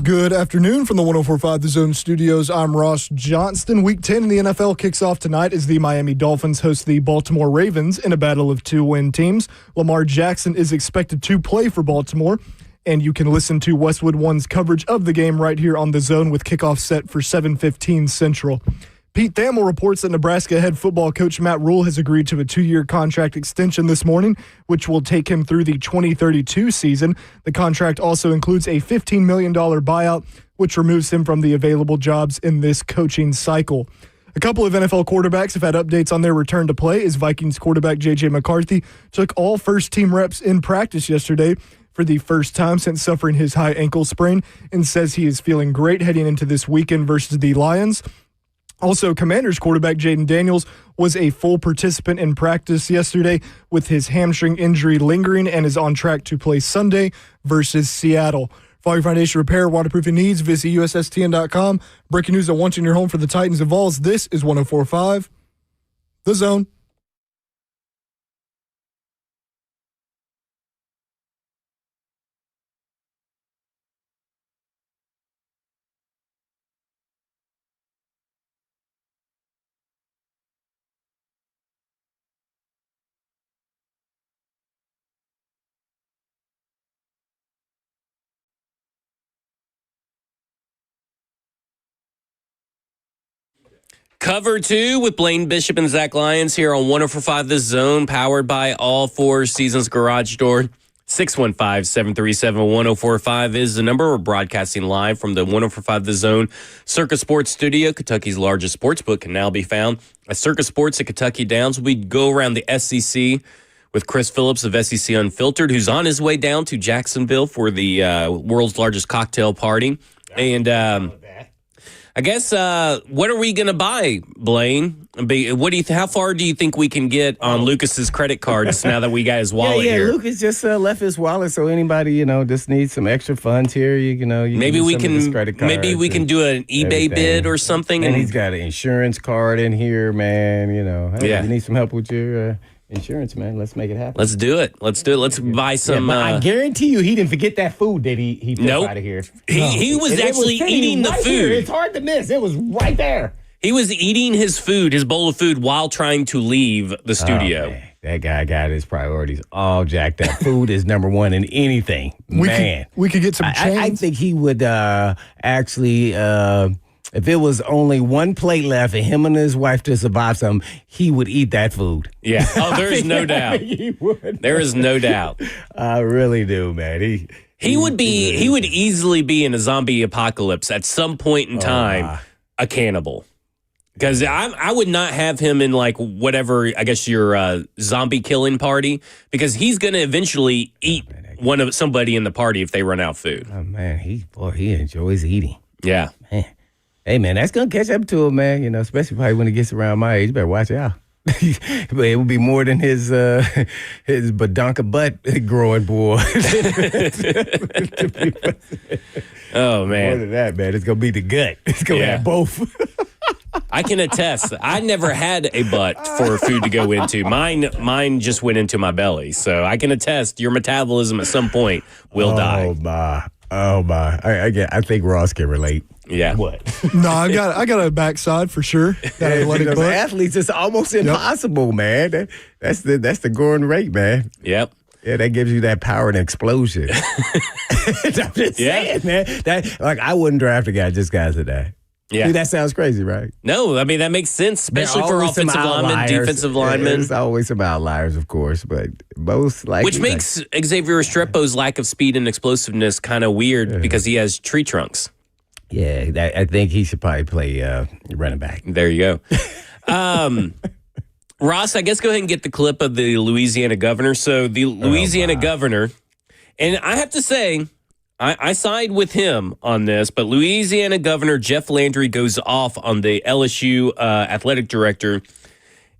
Good afternoon from the 104.5 The Zone Studios. I'm Ross Johnston. Week 10 in the NFL kicks off tonight as the Miami Dolphins host the Baltimore Ravens in a battle of two-win teams. Lamar Jackson is expected to play for Baltimore, and you can listen to Westwood One's coverage of the game right here on The Zone with kickoff set for 7:15 Central. Pete Thamel reports that Nebraska head football coach Matt Rhule has agreed to a 2-year contract extension this morning, which will take him through the 2032 season. The contract also includes a $15 million buyout, which removes him from the available jobs in this coaching cycle. A couple of NFL quarterbacks have had updates on their return to play as Vikings quarterback J.J. McCarthy took all first-team reps in practice yesterday for the first time since suffering his high ankle sprain and says he is feeling great heading into this weekend versus the Lions. Also, Commanders quarterback Jaden Daniels was a full participant in practice yesterday with his hamstring injury lingering and is on track to play Sunday versus Seattle. For all your foundation repair, waterproofing needs, visit USSTN.com. Breaking news at once in your home for the Titans and Vols. This is 104.5 The Zone. Cover 2 with Blaine Bishop and Zach Lyons here on 104.5 The Zone, powered by All Four Seasons Garage Door. 615-737-1045 is the number. We're broadcasting live from the 104.5 The Zone Circus Sports Studio. Kentucky's largest sports book can now be found at Circus Sports at Kentucky Downs. We go around the SEC with Chris Phillips of SEC Unfiltered, who's on his way down to Jacksonville for the world's largest cocktail party. And I guess, what are we going to buy, Blaine? What do you? How far do you think we can get on Lucas's credit cards now that we got his wallet here? Lucas just left his wallet, so anybody just needs some extra funds here. You maybe we can do an eBay bid or something. And he's got an insurance card in here, man. Yeah. You need some help with your insurance, man. Let's make it happen. Let's do it. Let's buy some. Yeah, I guarantee you, he didn't forget that food that he took out of here. He was actually eating the food. Here. It's hard to miss. It was right there. He was eating his bowl of food, while trying to leave the studio. Oh, that guy got his priorities all jacked up. Food is number one in anything, man. We could get some chains. I think he would actually. If it was only one plate left and him and his wife to survive something, he would eat that food. Yeah. Oh, there's no doubt. He would. There is no doubt. I really do, man. He would easily be in a zombie apocalypse at some point in time, a cannibal. Because I would not have him in whatever, I guess, your zombie killing party, because he's going to eventually eat somebody in the party if they run out of food. Oh, man. He enjoys eating. Yeah. Man. Hey, man, that's going to catch up to him, man, especially probably when he gets around my age. You better watch out. It would be more than his badonka butt growing boy. Oh, man. More than that, man. It's going to be the gut. It's going to have both. I can attest. I never had a butt for food to go into. Mine just went into my belly. So I can attest your metabolism at some point will die. Oh, my. I think Ross can relate. Yeah. What? No, I got a backside for sure. That athletic butt. Athletes, it's almost impossible, man. That's the going rate, man. Yep. Yeah, that gives you that power and explosion. I'm just saying, man. I wouldn't draft a guy just guys today. Yeah. See, that sounds crazy, right? No, I mean, that makes sense, especially for offensive linemen, defensive linemen. There's always some outliers, of course, but most likely. Which makes Xavier Restrepo's lack of speed and explosiveness kind of weird because he has tree trunks. Yeah, I think he should probably play running back. There you go. Ross, I guess go ahead and get the clip of the Louisiana governor. So the Louisiana governor, and I have to say, I side with him on this, but Louisiana Governor Jeff Landry goes off on the LSU athletic director,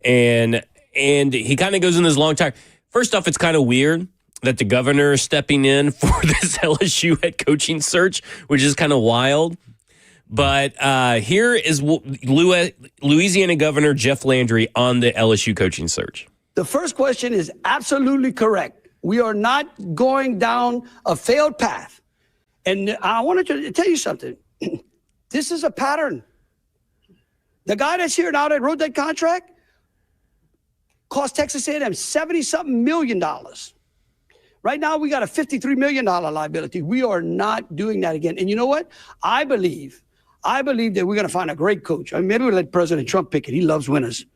and he kind of goes in this long time. First off, it's kind of weird that the governor is stepping in for this LSU head coaching search, which is kind of wild. But here is Louisiana Governor Jeff Landry on the LSU coaching search. The first question is absolutely correct. We are not going down a failed path. And I wanted to tell you something. This is a pattern. The guy that's here now that wrote that contract cost Texas A&M $70-something million. Right now, we got a $53 million liability. We are not doing that again. And you know what? I believe that we're going to find a great coach. I mean, maybe we'll let President Trump pick it. He loves winners.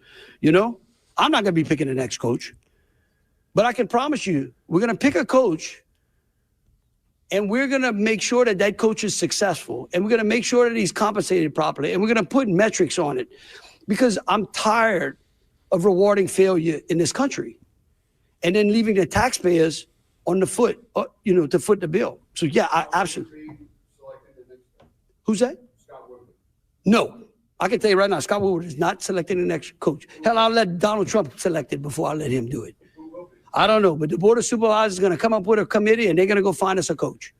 You know, I'm not going to be picking the next coach. But I can promise you, we're going to pick a coach, and we're going to make sure that that coach is successful. And we're going to make sure that he's compensated properly. And we're going to put metrics on it. Because I'm tired of rewarding failure in this country and then leaving the taxpayers on the foot, to foot the bill. So, yeah, I absolutely. Who's that? Scott Woodward. No. I can tell you right now, Scott Woodward is not selecting the next coach. Hell, I'll let Donald Trump select it before I let him do it. I don't know, but the Board of Supervisors is going to come up with a committee, and they're going to go find us a coach.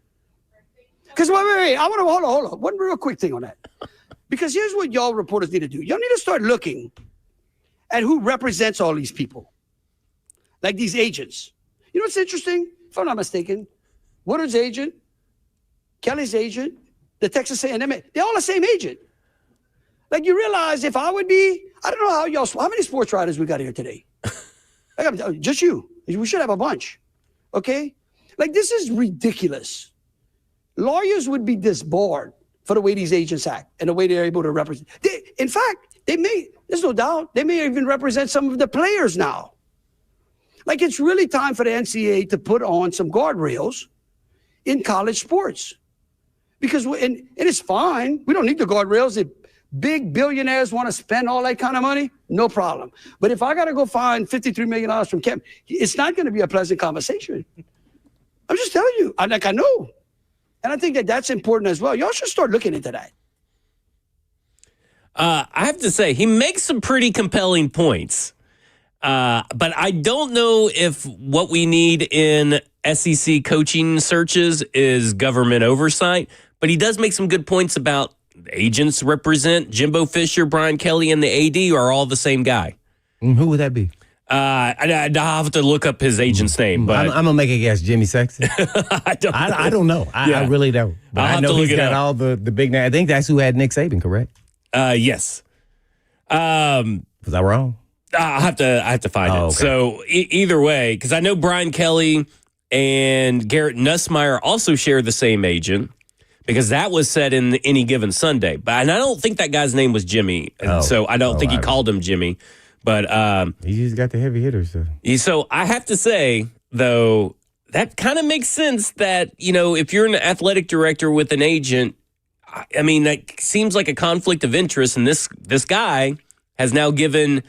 Because, wait, I want to hold on. One real quick thing on that. Because here's what y'all reporters need to do. Y'all need to start looking at who represents all these people, like these agents. You know what's interesting? If I'm not mistaken, Woodard's agent, Kelly's agent, the Texas A&M, they're all the same agent. Like, you realize if I would be, I don't know how many sports writers we got here today? Just you. We should have a bunch. Okay? Like, this is ridiculous. Lawyers would be disbarred for the way these agents act and the way they're able to represent. In fact, there's no doubt, they may even represent some of the players now. Like, it's really time for the NCAA to put on some guardrails in college sports. Because, and it's fine. We don't need the guardrails. If big billionaires want to spend all that kind of money, no problem. But if I got to go find $53 million from Kemp, it's not going to be a pleasant conversation. I'm just telling you. I know. And I think that that's important as well. Y'all should start looking into that. I have to say, he makes some pretty compelling points. But I don't know if what we need in SEC coaching searches is government oversight. But he does make some good points about agents represent Jimbo Fisher, Brian Kelly, and the AD are all the same guy. Who would that be? I'd have to look up his agent's name. But I'm going to make a guess. Jimmy Sexton? I don't know. I really don't. But I know he's got all the big names. I think that's who had Nick Saban, correct? Yes. Was I wrong? I have to find it. Okay. So either way, because I know Brian Kelly and Garrett Nussmeier also share the same agent, because that was said in Any Given Sunday. And I don't think that guy's name was Jimmy. So I don't think he called him Jimmy. But he just got the heavy hitters. So I have to say, though, that kind of makes sense that, if you're an athletic director with an agent, I mean, that seems like a conflict of interest. And this guy has now given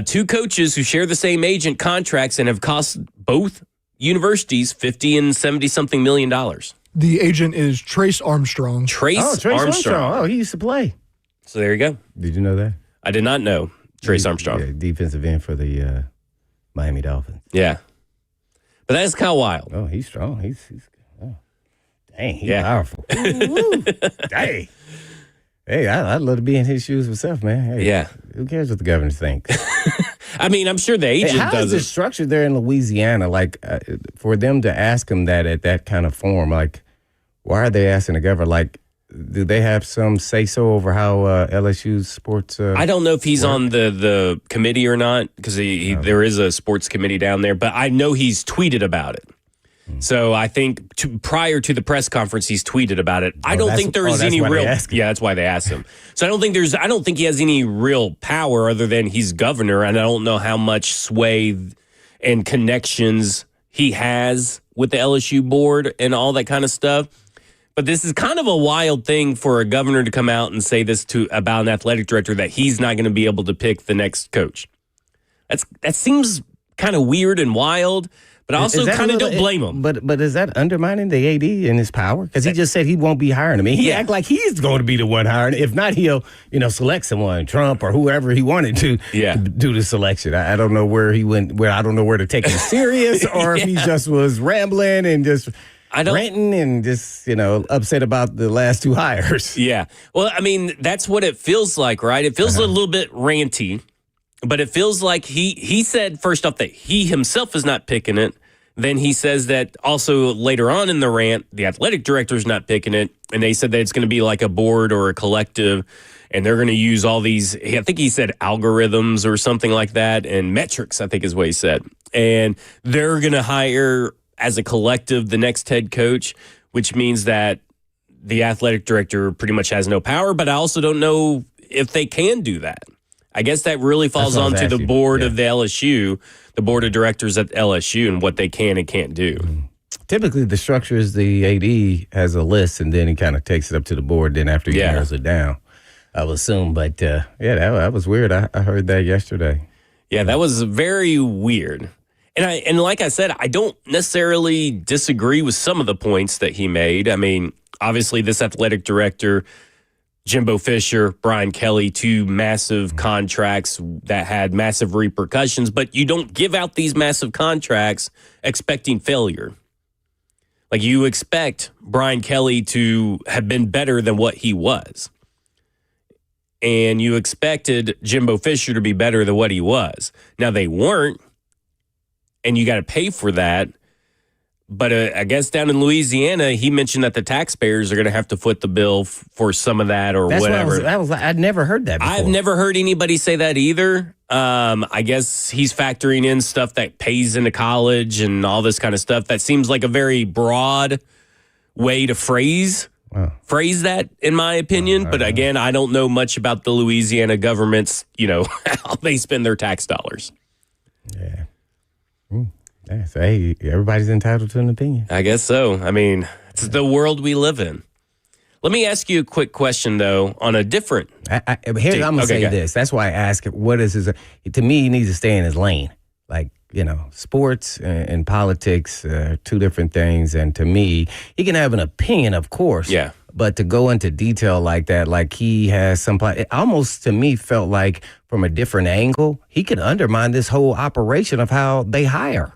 two coaches who share the same agent contracts and have cost both universities $50 and $70-something million. The agent is Trace Armstrong. Trace Armstrong. Oh, he used to play. So there you go. Did you know that? I did not know Trace Armstrong. Yeah, defensive end for the Miami Dolphins. Yeah. But that's kind of wild. Oh, he's strong. He's powerful. Dang. Hey, I'd love to be in his shoes myself, man. Hey, yeah. Who cares what the governor thinks? I mean, I'm sure the agent how does is it structured there in Louisiana? Like, for them to ask him that at that kind of form, like, why are they asking the governor? Like, do they have some say-so over how LSU's sports I don't know if he's on the committee or not, because there is a sports committee down there, but I know he's tweeted about it. So I think prior to the press conference, he's tweeted about it. I don't think there is any real. Yeah, that's why they asked him. So I don't think he has any real power other than he's governor, and I don't know how much sway and connections he has with the LSU board and all that kind of stuff. But this is kind of a wild thing for a governor to come out and say this about an athletic director, that he's not going to be able to pick the next coach. That seems kind of weird and wild. But I also kind of don't blame him. But is that undermining the AD and his power? Because he just said he won't be hiring him. He act like he's going to be the one hiring. If not, he'll select someone, Trump or whoever he wanted to do the selection. I don't know where he went. I don't know where to take him serious, or if he just was rambling and just ranting and just upset about the last two hires. Yeah. Well, I mean, that's what it feels like, right? It feels a little bit ranty. But it feels like he said, first off, that he himself is not picking it. Then he says that also later on in the rant, the athletic director's not picking it. And they said that it's going to be like a board or a collective. And they're going to use all these, I think he said algorithms or something like that. And metrics, I think is what he said. And they're going to hire as a collective the next head coach, which means that the athletic director pretty much has no power. But I also don't know if they can do that. I guess that really falls onto the board of the LSU, the board of directors at LSU, and what they can and can't do. Typically, the structure is the AD has a list, and then he kind of takes it up to the board. Then after he narrows it down, I would assume. But that was weird. I heard that yesterday. Yeah, that was very weird. And like I said, I don't necessarily disagree with some of the points that he made. I mean, obviously, this athletic director, Jimbo Fisher, Brian Kelly, two massive contracts that had massive repercussions, but you don't give out these massive contracts expecting failure. Like, you expect Brian Kelly to have been better than what he was. And you expected Jimbo Fisher to be better than what he was. Now, they weren't, and you got to pay for that. But I guess down in Louisiana, he mentioned that the taxpayers are going to have to foot the bill for some of that or whatever. I'd never heard that before. I've never heard anybody say that either. I guess he's factoring in stuff that pays into college and all this kind of stuff. That seems like a very broad way to phrase that, in my opinion. But again, I don't know much about the Louisiana government's, how they spend their tax dollars. Yeah. Yeah, so, hey, everybody's entitled to an opinion. I guess so. I mean, it's the world we live in. Let me ask you a quick question, though, on a different... I'm going to say this. That's why I ask, what is his... To me, he needs to stay in his lane. Like, sports and politics are two different things. And to me, he can have an opinion, of course. Yeah. But to go into detail like that, like he has some... It almost, to me, felt like from a different angle, he could undermine this whole operation of how they hire.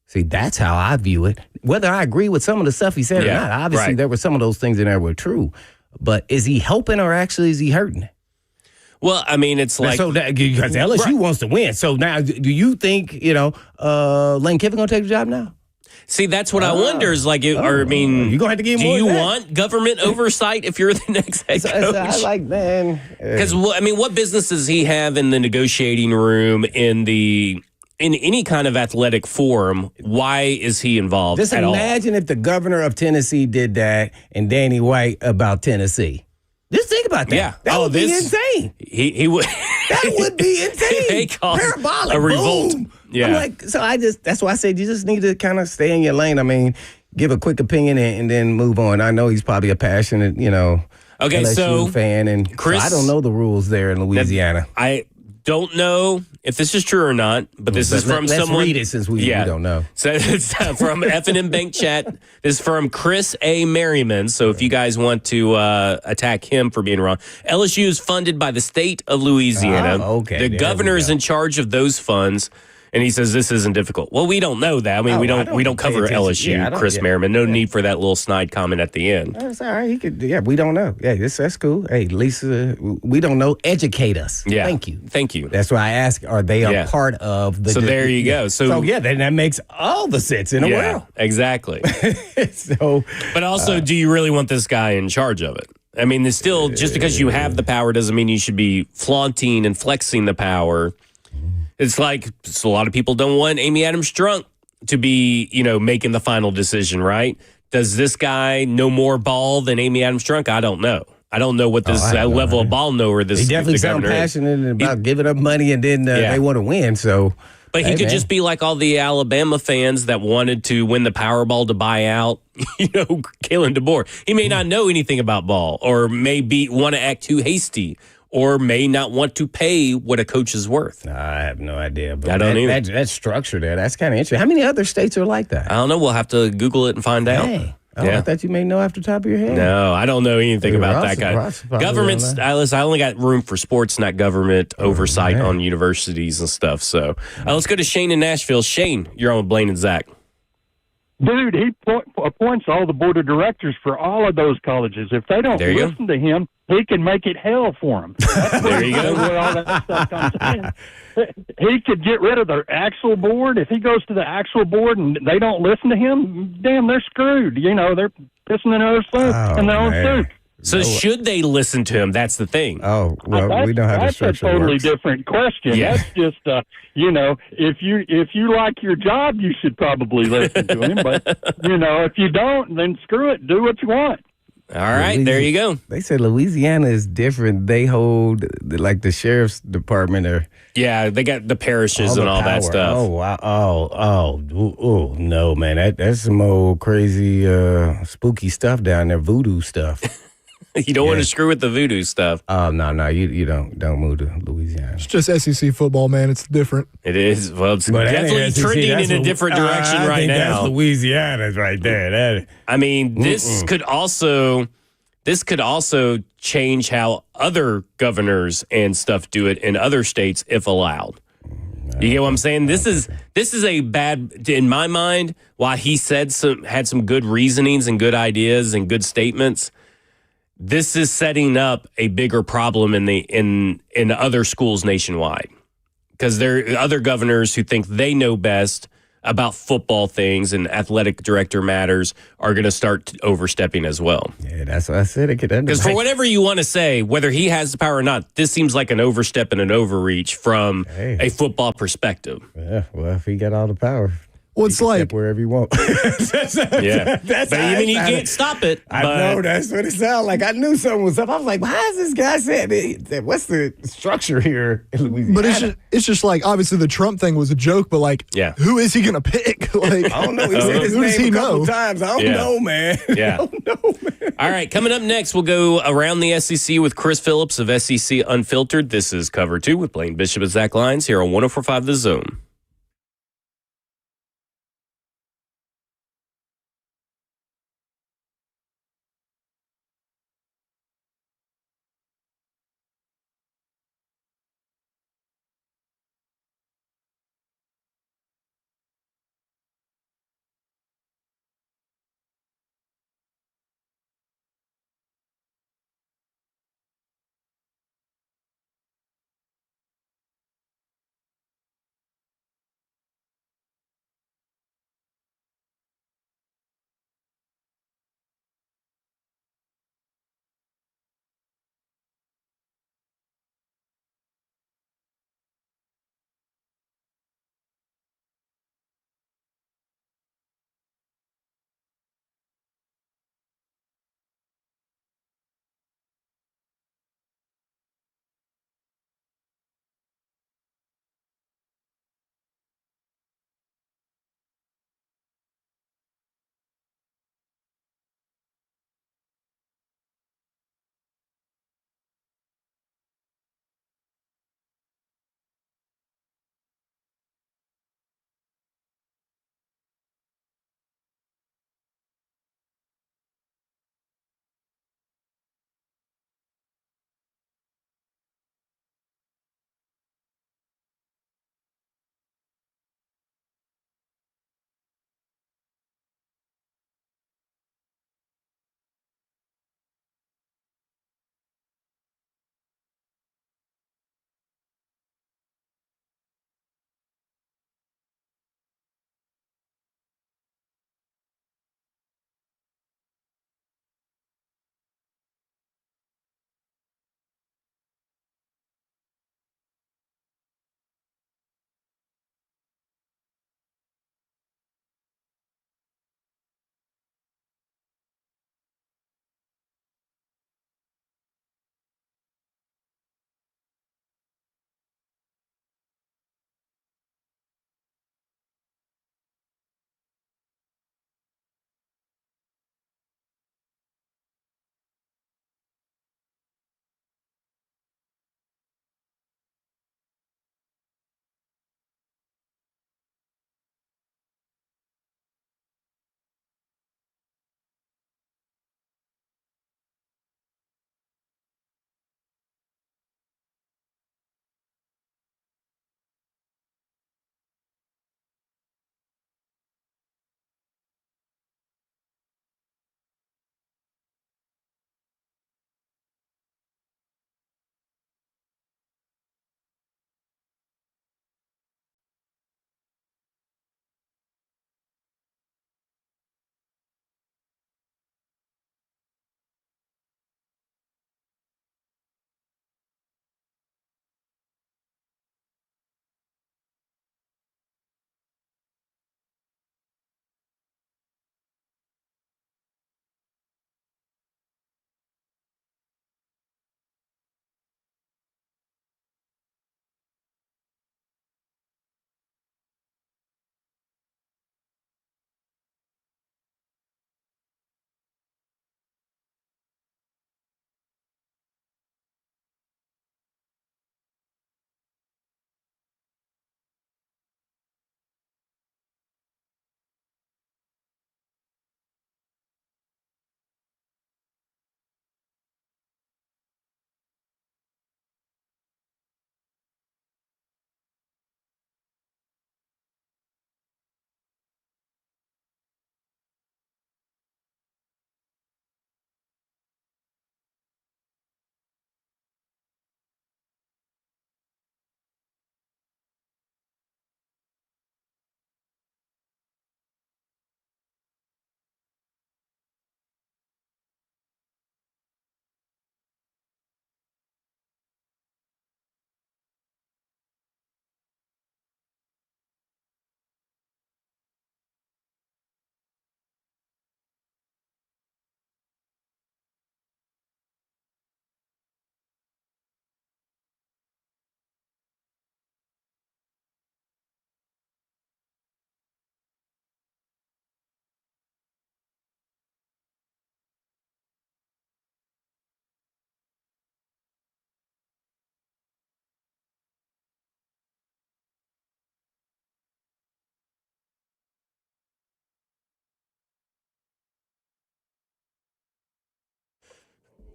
See, that's how I view it. Whether I agree with some of the stuff he said or not, obviously there were some of those things in there were true. But is he helping or actually is he hurting? Well, I mean, it's like... Because LSU wants to win. So now, do you think, Lane Kiffin going to take the job now? See, that's what I wonder is like, you're going to have to give do more you want government oversight if you're the next head coach? I like, man. Because, what business does he have in the negotiating room, in any kind of athletic forum? Why is he involved Just at all? imagine if the governor of Tennessee did that and Danny White about Tennessee. Just think about that. Yeah. That would be insane. He would. That would be insane. They call Parabolic. a revolt. Boom. Yeah. I'm like, that's why I said you just need to kind of stay in your lane. I mean, give a quick opinion and then move on. I know he's probably a passionate, LSU fan. And Chris, so I don't know the rules there in Louisiana. I don't know if this is true or not, but this is from someone. Let's read it since we don't know. So it's from F&M Bank Chat. This is from Chris A. Merriman. So if you guys want to attack him for being wrong, LSU is funded by the state of Louisiana. Okay. The governor is in charge of those funds. And he says this isn't difficult. Well, we don't know that. I mean, we don't cover LSU, Chris Merriman. No need for that little snide comment at the end. That's all right. He could. Yeah, we don't know. Yeah, that's cool. Hey, Lisa, we don't know. Educate us. Yeah. Thank you. you. That's why I ask. Are they a part of the? So there you go. So then that makes all the sense in the world. Exactly. So, but also, do you really want this guy in charge of it? I mean, there's still just because you have the power doesn't mean you should be flaunting and flexing the power. It's like a lot of people don't want Amy Adams Strunk to be, making the final decision, right? Does this guy know more ball than Amy Adams Strunk? I don't know. I don't know what this level of ball knower this. He definitely sounds passionate about giving up money, and then they want to win. So, but he could just be like all the Alabama fans that wanted to win the Powerball to buy out, Kalen DeBoer. He may not know anything about ball, or maybe want to act too hasty, or may not want to pay what a coach is worth. I have no idea. But I don't either. That structure there, that's kind of interesting. How many other states are like that? I don't know. We'll have to Google it and find out. Hey. I thought you may know off the top of your head. No, I don't know anything about that guy. Government, I only got room for sports, not government oversight on universities and stuff. So let's go to Shane in Nashville. Shane, you're on with Blaine and Zach. Dude, he appoints all the board of directors for all of those colleges. If they don't listen to him, he can make it hell for them. There you go. Where all that stuff comes in. He could get rid of the actual board. If he goes to the actual board and they don't listen to him, damn, they're screwed. You know, they're pissing in their own soup. So should they listen to him? That's the thing. Oh, well, we know how the structure That's a totally works. different question. Yeah. That's just, if you like your job, you should probably listen to him. But, if you don't, then screw it. Do what you want. All right, there you go. They said Louisiana is different. They hold, like, the sheriff's department or... Yeah, they got the parishes and all that stuff. Oh, wow. Oh, no, man. That's some old crazy, spooky stuff down there, voodoo stuff. You don't want to screw with the voodoo stuff. Oh, no, you don't move to Louisiana. It's just SEC football, man. It's different. It is. Well, it's But that definitely ain't SEC. trending That's in a different direction I right think now. That's Louisiana's right there. I mean, this could also change how other governors and stuff do it in other states if allowed. You get what I'm saying? This is a bad, in my mind, while he had some good reasonings and good ideas and good statements, this is setting up a bigger problem in other schools nationwide. Because there are other governors who think they know best about football things and athletic director matters are going to start overstepping as well. Yeah, that's what I said. Because for whatever you want to say, whether he has the power or not, this seems like an overstep and an overreach from a football perspective. Yeah, well, if he got all the power, Well, it's like step wherever you want. Yeah, but I mean, you can't stop it. I know that's what it sounded like. I knew something was up. I was like, "How is this guy saying? What's the structure here in Louisiana?" But it's just like, obviously the Trump thing was a joke, but like, who is he gonna pick? Like, I don't know. He said his who does name he a couple know? times. I don't know, man. Yeah. I don't know, man. All right, coming up next, we'll go around the SEC with Chris Phillips of SEC Unfiltered. This is Cover 2 with Blaine Bishop and Zach Lyons here on 104.5 The Zone.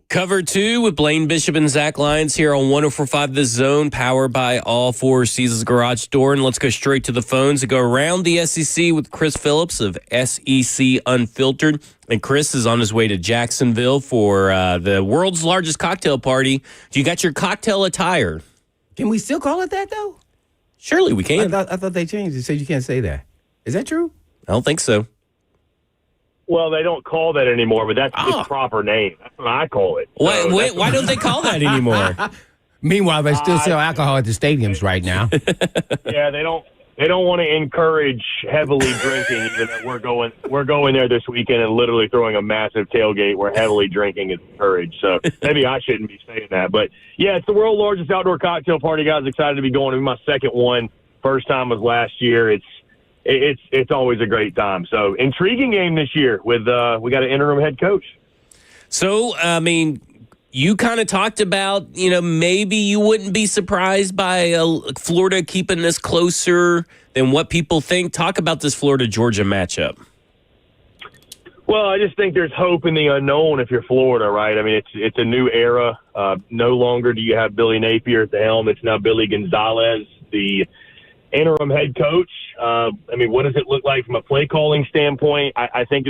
Cover 2 with Blaine Bishop and Zach Lyons here on 104.5 The Zone, powered by All Four Seasons Garage Door. And let's go straight to the phones and go around the SEC with Chris Phillips of SEC Unfiltered. And Chris is on his way to Jacksonville for the world's largest cocktail party. You got your cocktail attire. Can we still call it that, though? Surely we can. I thought they changed it. Said you can't say that. Is that true? I don't think so. Well, they don't call that anymore, but that's its proper name. That's what I call it. Why don't they call that anymore? Meanwhile, they still sell alcohol at the stadiums right now. Yeah, they don't want to encourage heavily drinking. Even though we're going there this weekend and literally throwing a massive tailgate where heavily drinking is encouraged. So maybe I shouldn't be saying that. But yeah, it's the world's largest outdoor cocktail party, guys. Excited to be going. It'll be my second one. First time was last year. It's always a great time. So intriguing game this year with we got an interim head coach. So, I mean, you kind of talked about, maybe you wouldn't be surprised by Florida keeping this closer than what people think. Talk about this Florida-Georgia matchup. Well, I just think there's hope in the unknown if you're Florida, right? I mean, it's a new era. No longer do you have Billy Napier at the helm. It's now Billy Gonzalez, the interim head coach. What does it look like from a play calling standpoint? I think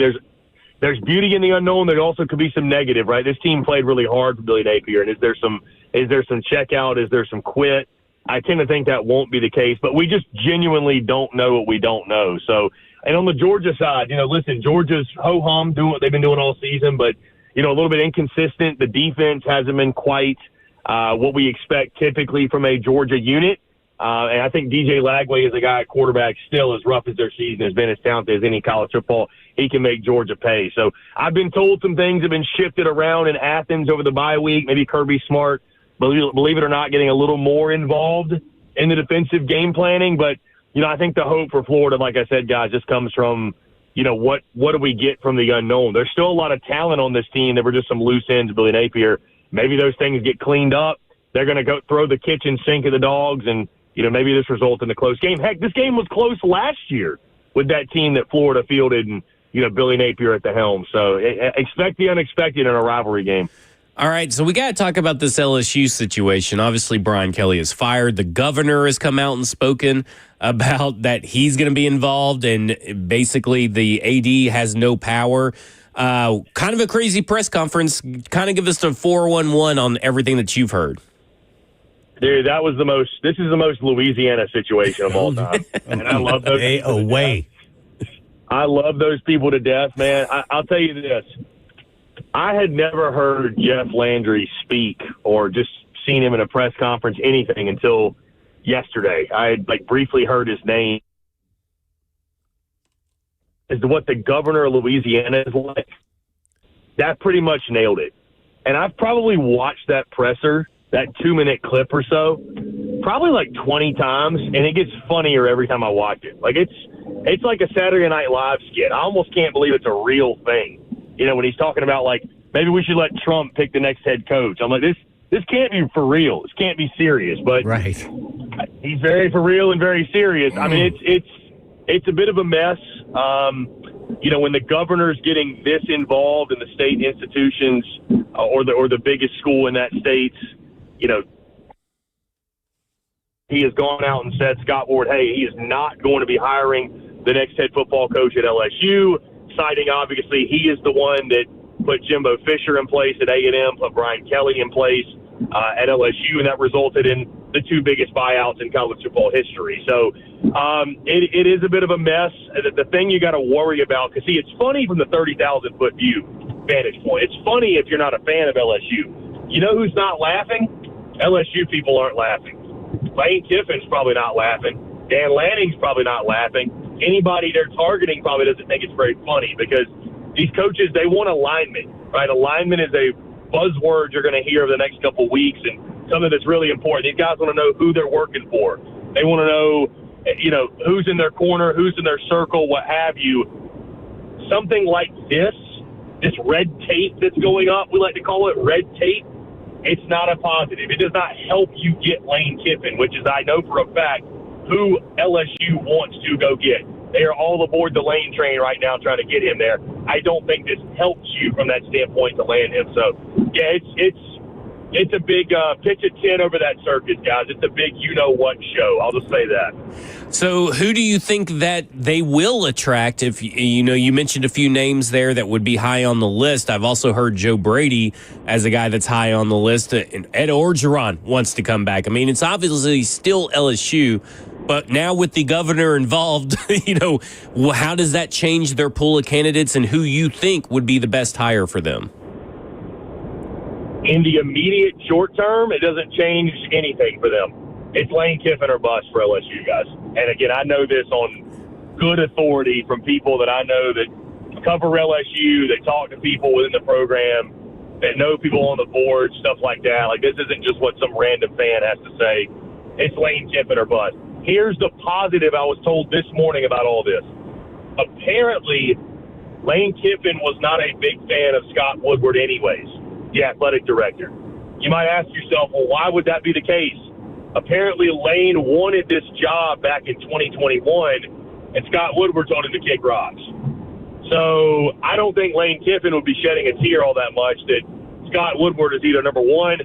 there's beauty in the unknown. There also could be some negative, right? This team played really hard for Billy Napier, and is there some checkout? Is there some quit? I tend to think that won't be the case, but we just genuinely don't know what we don't know. So, and on the Georgia side, listen, Georgia's ho-hum doing what they've been doing all season, but a little bit inconsistent. The defense hasn't been quite what we expect typically from a Georgia unit. And I think DJ Lagway is a guy at quarterback still as rough as their season has been, as talented as any college football. He can make Georgia pay. So I've been told some things have been shifted around in Athens over the bye week. Maybe Kirby Smart, believe it or not, getting a little more involved in the defensive game planning. But, I think the hope for Florida, like I said, guys, just comes from, what do we get from the unknown? There's still a lot of talent on this team. There were just some loose ends, Billy Napier. Maybe those things get cleaned up. They're going to go throw the kitchen sink at the dogs, and maybe this results in a close game. Heck, this game was close last year with that team that Florida fielded and, Billy Napier at the helm. So expect the unexpected in a rivalry game. All right, so we got to talk about this LSU situation. Obviously, Brian Kelly is fired. The governor has come out and spoken about that he's going to be involved, and basically the AD has no power. Kind of a crazy press conference. Kind of give us a 411 on everything that you've heard. Dude, this is the most Louisiana situation of all time. And I love those I love those people to death, man. I'll tell you this. I had never heard Jeff Landry speak or just seen him in a press conference, anything, until yesterday. I had briefly heard his name. Is what the governor of Louisiana is like. That pretty much nailed it. And I've probably watched that presser, that 2-minute clip or so, probably 20 times, and it gets funnier every time I watch it. It's like a Saturday Night Live skit. I almost can't believe it's a real thing. When he's talking about maybe we should let Trump pick the next head coach. I'm like, this can't be for real. This can't be serious. But right. He's very for real and very serious. I mean, it's a bit of a mess. When the governor's getting this involved in the state institutions or the biggest school in that state, he has gone out and said, Scott Ward, hey, he is not going to be hiring the next head football coach at LSU, citing obviously he is the one that put Jimbo Fisher in place at A&M, put Brian Kelly in place at LSU, and that resulted in the two biggest buyouts in college football history. So it is a bit of a mess. The thing you got to worry about, because, see, it's funny from the 30,000-foot view vantage point. It's funny if you're not a fan of LSU. You know who's not laughing? LSU people aren't laughing. Lane Kiffin's probably not laughing. Dan Lanning's probably not laughing. Anybody they're targeting probably doesn't think it's very funny, because these coaches, they want alignment, right? Alignment is a buzzword you're going to hear over the next couple of weeks, and something that's really important. These guys want to know who they're working for. They want to know, who's in their corner, who's in their circle, what have you. Something like this red tape that's going up, we like to call it red tape, it's not a positive. It does not help you get Lane Kiffin, which is, I know for a fact, who LSU wants to go get. They are all aboard the Lane train right now trying to get him there. I don't think this helps you from that standpoint to land him. So, yeah, it's a big pitch at 10 over that circus, guys. It's a big you-know-what show. I'll just say that. So who do you think that they will attract? If you mentioned a few names there that would be high on the list. I've also heard Joe Brady as a guy that's high on the list. And Ed Orgeron wants to come back. I mean, it's obviously still LSU, but now with the governor involved, how does that change their pool of candidates and who you think would be the best hire for them? In the immediate short term, it doesn't change anything for them. It's Lane Kiffin or bust for LSU, guys. And again, I know this on good authority from people that I know that cover LSU, that talk to people within the program, that know people on the board, stuff like that. Like, this isn't just what some random fan has to say. It's Lane Kiffin or bust. Here's the positive I was told this morning about all this. Apparently, Lane Kiffin was not a big fan of Scott Woodward anyways, the athletic director. You might ask yourself, well, why would that be the case? Apparently, Lane wanted this job back in 2021, and Scott Woodward told him to kick rocks. So I don't think Lane Kiffin would be shedding a tear all that much that Scott Woodward is either, number one,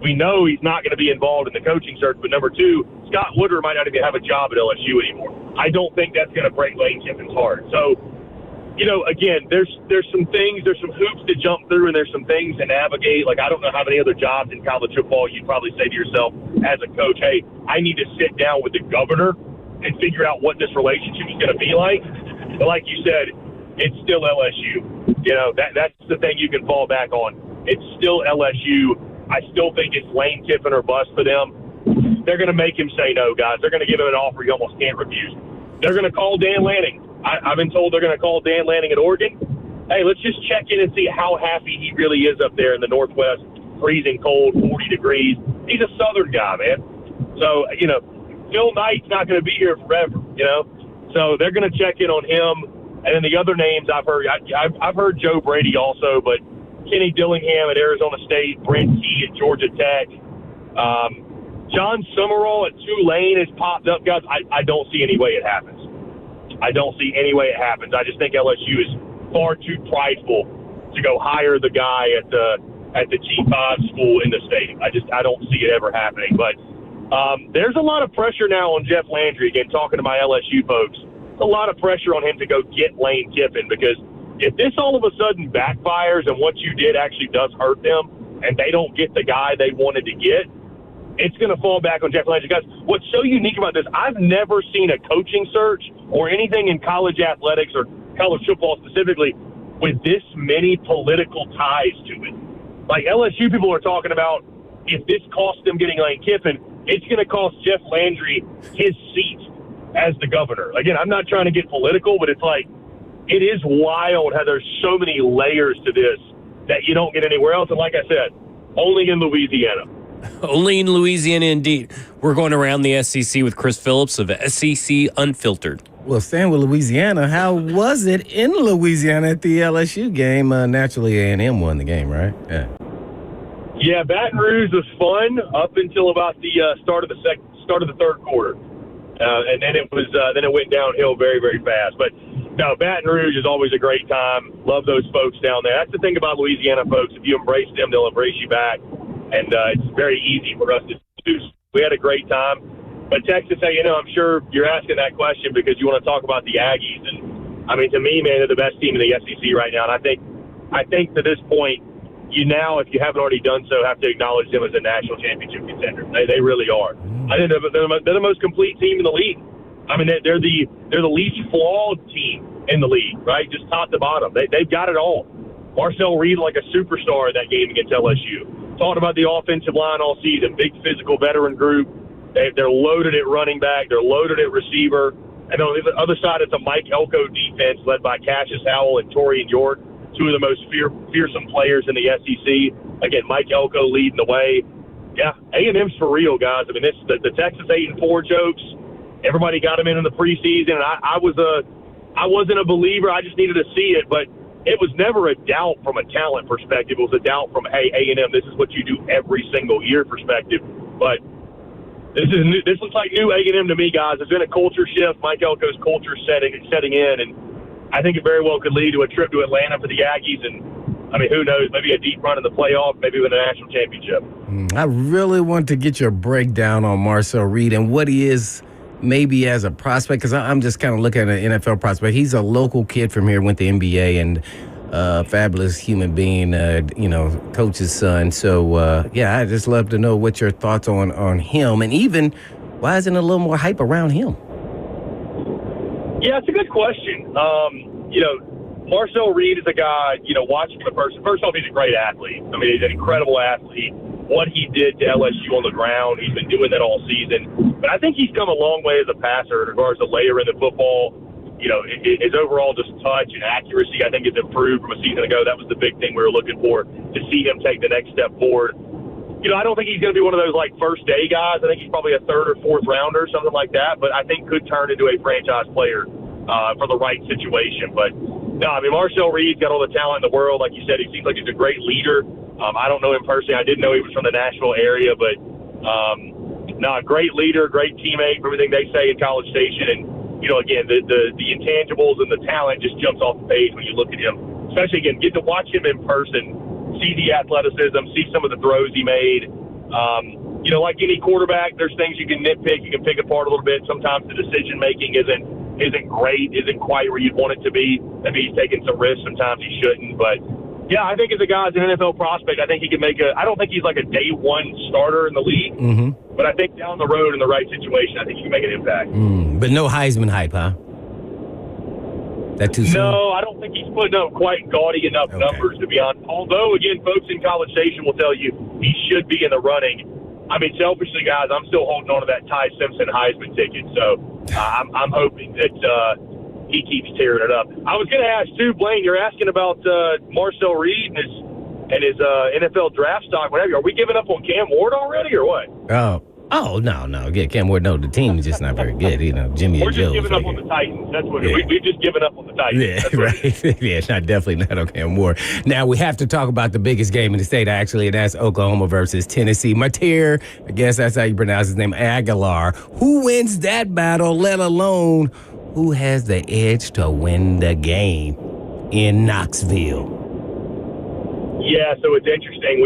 we know he's not going to be involved in the coaching search, but number two, Scott Woodward might not even have a job at LSU anymore. I don't think that's going to break Lane Kiffin's heart. So, again, there's some things, there's some hoops to jump through, and there's some things to navigate. Like, I don't know how many other jobs in college football you'd probably say to yourself as a coach, hey, I need to sit down with the governor and figure out what this relationship is going to be like. But like you said, it's still LSU. That's the thing you can fall back on. It's still LSU. I still think it's Lane Kiffin or bust for them. They're going to make him say no, guys. They're going to give him an offer he almost can't refuse. They're going to call Dan Lanning. I've been told they're going to call Dan Lanning at Oregon. Hey, let's just check in and see how happy he really is up there in the Northwest, freezing cold, 40 degrees. He's a Southern guy, man. So, Phil Knight's not going to be here forever, So they're going to check in on him. And then the other names I've heard, I've heard Joe Brady also, but Kenny Dillingham at Arizona State, Brent Key at Georgia Tech. John Summerall at Tulane has popped up, guys. I don't see any way it happens. I don't see any way it happens. I just think LSU is far too prideful to go hire the guy at the G5 school in the state. I don't see it ever happening. But there's a lot of pressure now on Jeff Landry. Again, talking to my LSU folks, a lot of pressure on him to go get Lane Kiffin, because if this all of a sudden backfires and what you did actually does hurt them and they don't get the guy they wanted to get, it's going to fall back on Jeff Landry. Guys, what's so unique about this, I've never seen a coaching search or anything in college athletics or college football specifically with this many political ties to it. Like, LSU people are talking about, if this costs them getting Lane Kiffin, it's going to cost Jeff Landry his seat as the governor. Again, I'm not trying to get political, but it's like, it is wild how there's so many layers to this that you don't get anywhere else. And like I said, only in Louisiana. Only in Louisiana, indeed. We're going around the SEC with Chris Phillips of SEC Unfiltered. Well, staying with Louisiana, how was it in Louisiana at the LSU game? Naturally, A&M won the game, right? Yeah, Baton Rouge was fun up until about the start of the third quarter, and then it went downhill very, very fast. But no, Baton Rouge is always a great time. Love those folks down there. That's the thing about Louisiana folks. If you embrace them, they'll embrace you back. And it's very easy for us to do. We had a great time. But Texas A&M, I'm sure you're asking that question because you want to talk about the Aggies. And, I mean, to me, man, they're the best team in the SEC right now. And I think to this point, if you haven't already done so, have to acknowledge them as a national championship contender. They really are. I think they're the most complete team in the league. I mean, they're the least flawed team in the league, right? Just top to bottom. They've got it all. Marcel Reed like a superstar in that game against LSU. Talked about the offensive line all season, big physical veteran group. They're loaded at running back. They're loaded at receiver. And on the other side, it's a Mike Elko defense led by Cassius Howell and Torian York, two of the most fearsome players in the SEC. Again, Mike Elko leading the way. Yeah, A&M's for real, guys. I mean, the Texas 8-4 jokes. Everybody got them in the preseason, and I wasn't a believer. I just needed to see it, but it was never a doubt from a talent perspective. It was a doubt from, hey, A&M, this is what you do every single year perspective. But This looks like new A&M to me, guys. There's been a culture shift. Mike Elko's culture setting in, and I think it very well could lead to a trip to Atlanta for the Aggies. And I mean, who knows? Maybe a deep run in the playoff, maybe win a national championship. I really want to get your breakdown on Marcel Reed and what he is maybe as a prospect, because I'm just kind of looking at an NFL prospect. He's a local kid from here, went to NBA, and fabulous human being, coach's son. So, I just love to know what your thoughts on him, and even why isn't a little more hype around him? Yeah, it's a good question. Marcel Reed is a guy, watching the person. First off, he's a great athlete. I mean, he's an incredible athlete. What he did to LSU on the ground, he's been doing that all season. But I think he's come a long way as a passer in regards to layering the football. His overall just touch and accuracy, I think, has improved from a season ago. That was the big thing we were looking for, to see him take the next step forward. I don't think he's going to be one of those, first day guys. I think he's probably a third or fourth rounder, something like that. But I think could turn into a franchise player for the right situation. But, no, I mean, Marcel Reed's got all the talent in the world. Like you said, he seems like he's a great leader. I don't know him personally. I didn't know he was from the Nashville area. But, great leader, great teammate, everything they say in College Station. And, again, the intangibles and the talent just jumps off the page when you look at him. Especially, again, get to watch him in person, see the athleticism, see some of the throws he made. Like any quarterback, there's things you can nitpick, you can pick apart a little bit. Sometimes the decision-making isn't great, isn't quite where you'd want it to be. Maybe he's taking some risks. Sometimes he shouldn't. But, yeah, I think as a guy, as an NFL prospect, I think he can I don't think he's like a day one starter in the league. Mm-hmm. But I think down the road in the right situation, I think he can make an impact. But no Heisman hype, huh? That too soon? No, I don't think he's putting up quite gaudy enough numbers, to be honest. Although, again, folks in College Station will tell you he should be in the running. I mean, selfishly, guys, I'm still holding on to that Ty Simpson Heisman ticket. So I'm hoping that he keeps tearing it up. I was going to ask, too, Blaine, you're asking about Marcel Reed and his NFL draft stock, whatever. Are we giving up on Cam Ward already or what? Oh, no. Yeah, Cam Ward, no. The team is just not very good. Jimmy and Joe. We're just giving up on the Titans. That's what we've just given up on the Titans. Yeah, right. Yeah, definitely not on Cam Ward. Now, we have to talk about the biggest game in the state, actually, and that's Oklahoma versus Tennessee. Matir, I guess that's how you pronounce his name, Aguilar. Who wins that battle, let alone who has the edge to win the game in Knoxville? Yeah, so it's interesting.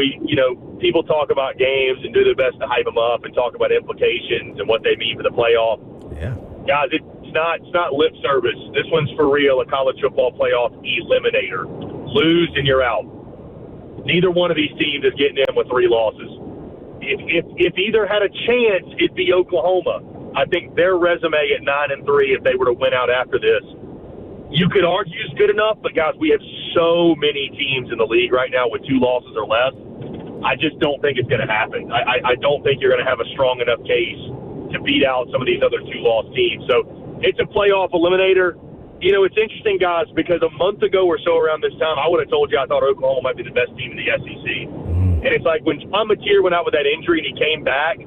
People talk about games and do their best to hype them up and talk about implications and what they mean for the playoff. Yeah, guys, it's not lip service. This one's for real. A college football playoff eliminator. Lose and you're out. Neither one of these teams is getting in with 3 losses. If either had a chance, it'd be Oklahoma. I think their resume at 9-3, if they were to win out after this, you could argue is good enough. But guys, we have so many teams in the league right now with 2 losses or less. I just don't think it's going to happen. I don't think you're going to have a strong enough case to beat out some of these other 2-loss teams. So it's a playoff eliminator. It's interesting, guys, because a month ago or so around this time, I would have told you I thought Oklahoma might be the best team in the SEC. And it's like when John Matir went out with that injury and he came back,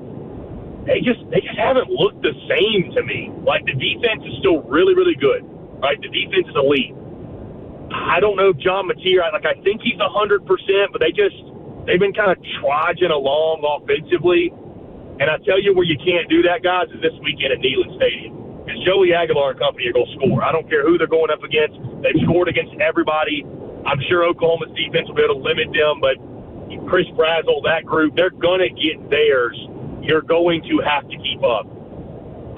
they just haven't looked the same to me. Like, the defense is still really, really good, right? The defense is elite. I don't know if John Matir, I think he's 100%, but they've been kind of trudging along offensively. And I tell you where you can't do that, guys, is this weekend at Neyland Stadium. Because Joey Aguilar and company are going to score. I don't care who they're going up against. They've scored against everybody. I'm sure Oklahoma's defense will be able to limit them, but Chris Brazzell, that group, they're going to get theirs. You're going to have to keep up.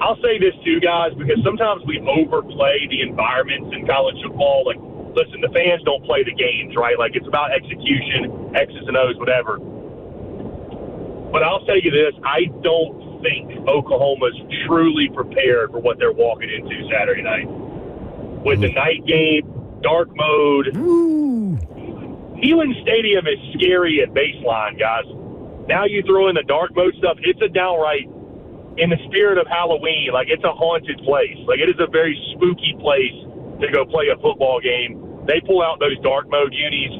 I'll say this too, guys, because sometimes we overplay the environments in college football. Like, listen, the fans don't play the games, right? Like, it's about execution, X's and O's, whatever. But I'll tell you this, I don't think Oklahoma's truly prepared for what they're walking into Saturday night. With the night game, dark mode. Neyland Stadium is scary at baseline, guys. Now you throw in the dark mode stuff, it's a downright, in the spirit of Halloween, like, it's a haunted place. Like, it is a very spooky place to go play a football game. They pull out those dark mode unis.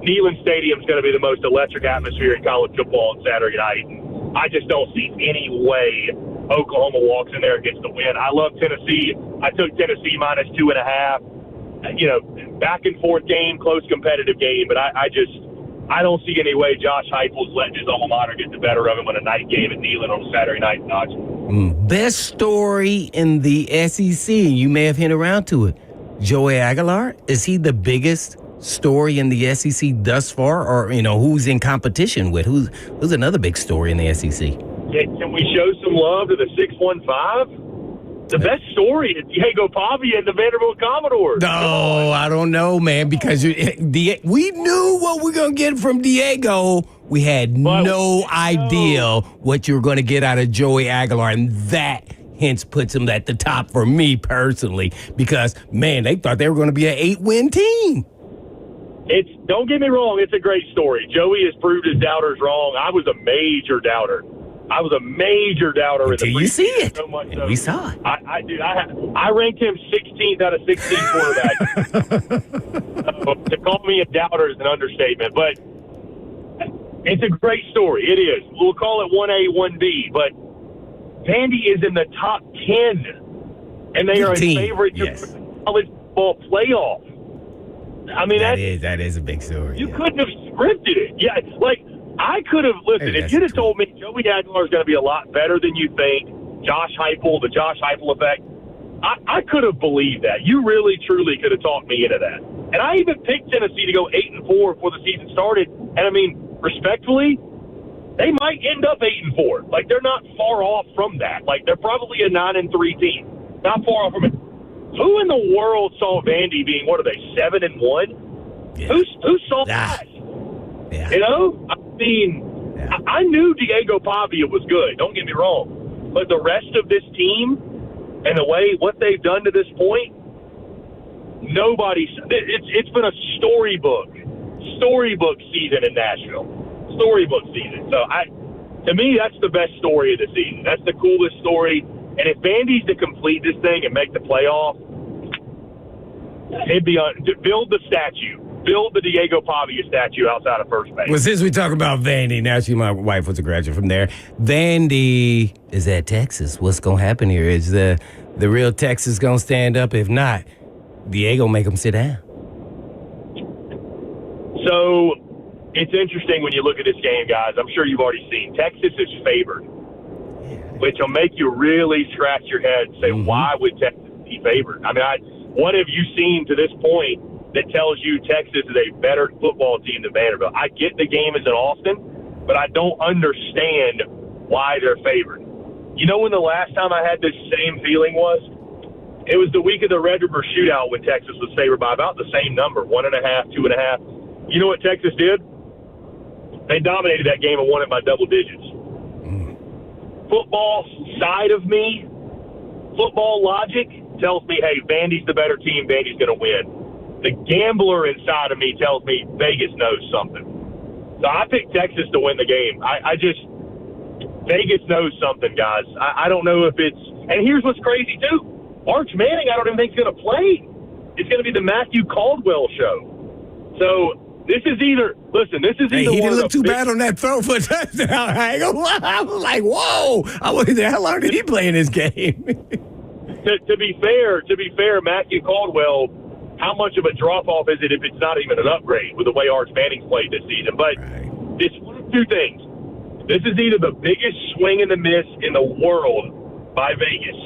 Neyland Stadium's going to be the most electric atmosphere in college football on Saturday night. And I just don't see any way Oklahoma walks in there and gets the win. I love Tennessee. I took Tennessee minus 2.5. Back and forth game, close competitive game, but I I don't see any way Josh Heupel's letting his alma mater get the better of him on a night game at Neyland on Saturday night. Best story in the SEC, you may have hinted around to it. Joey Aguilar, is he the biggest story in the SEC thus far? Or, who's in competition with? Who's another big story in the SEC? Can we show some love to the 615? The best story is Diego Pavia and the Vanderbilt Commodores. No, I don't know, man, because we knew what we're going to get from Diego. We had no idea what you were going to get out of Joey Aguilar, and that hence puts him at the top for me personally because, man, they thought they were going to be an 8-win team. Don't get me wrong, it's a great story. Joey has proved his doubters wrong. I was a major doubter. Until you see it. So much and we saw it. I ranked him 16th out of 16 quarterbacks. To call me a doubter is an understatement, but it's a great story. It is. We'll call it 1A, 1B, but Vandy is in the top 10, and they are a favorite to the college football playoff. I mean, that is a big story. You couldn't have scripted it. Yeah, I could have listened. If you'd have told me Joey Aguilar is going to be a lot better than you think, Josh Heupel, the Josh Heupel effect, I could have believed that. You really, truly could have talked me into that. And I even picked Tennessee to go 8-4 before the season started. And I mean, respectfully, they might end up 8-4. They're not far off from that. They're probably a 9-3 team. Not far off from it. Who in the world saw Vandy being, 7-1? Yeah. Who saw that? Yeah. I mean, I knew Diego Pavia was good. Don't get me wrong. But the rest of this team and what they've done to this point, it's been a storybook season in Nashville. Storybook season. So to me, that's the best story of the season. That's the coolest story. And if Vandy's to complete this thing and make the playoff, it'd be build the statue. Build the Diego Pavia statue outside of first base. Well, since we talk about Vandy, naturally my wife was a graduate from there. Vandy is at Texas. What's going to happen here? Is the real Texas going to stand up? If not, Diego make them sit down. So it's interesting when you look at this game, guys. I'm sure you've already seen Texas is favored, which will make you really scratch your head and say, why would Texas be favored? I mean, what have you seen to this point that tells you Texas is a better football team than Vanderbilt? I get the game is in Austin, but I don't understand why they're favored. You know when the last time I had this same feeling was? It was the week of the Red River Shootout when Texas was favored by about the same number, 1.5, 2.5. You know what Texas did? They dominated that game and won it by double digits. Football side of me, football logic tells me, hey, Vandy's the better team, Vandy's going to win. The gambler inside of me tells me Vegas knows something. So I picked Texas to win the game. Vegas knows something, guys. I don't know if it's – and here's what's crazy, too. Arch Manning, I don't even think is going to play. It's going to be the Matthew Caldwell show. So this is either – listen, this is either he one didn't of look too bad on that throw for a touchdown. I was like, whoa. I wonder how long did he play in this game? To be fair, Matthew Caldwell – how much of a drop-off is it if it's not even an upgrade with the way Arch Manning's played this season? But It's one of two things. This is either the biggest swing and a miss in the world by Vegas,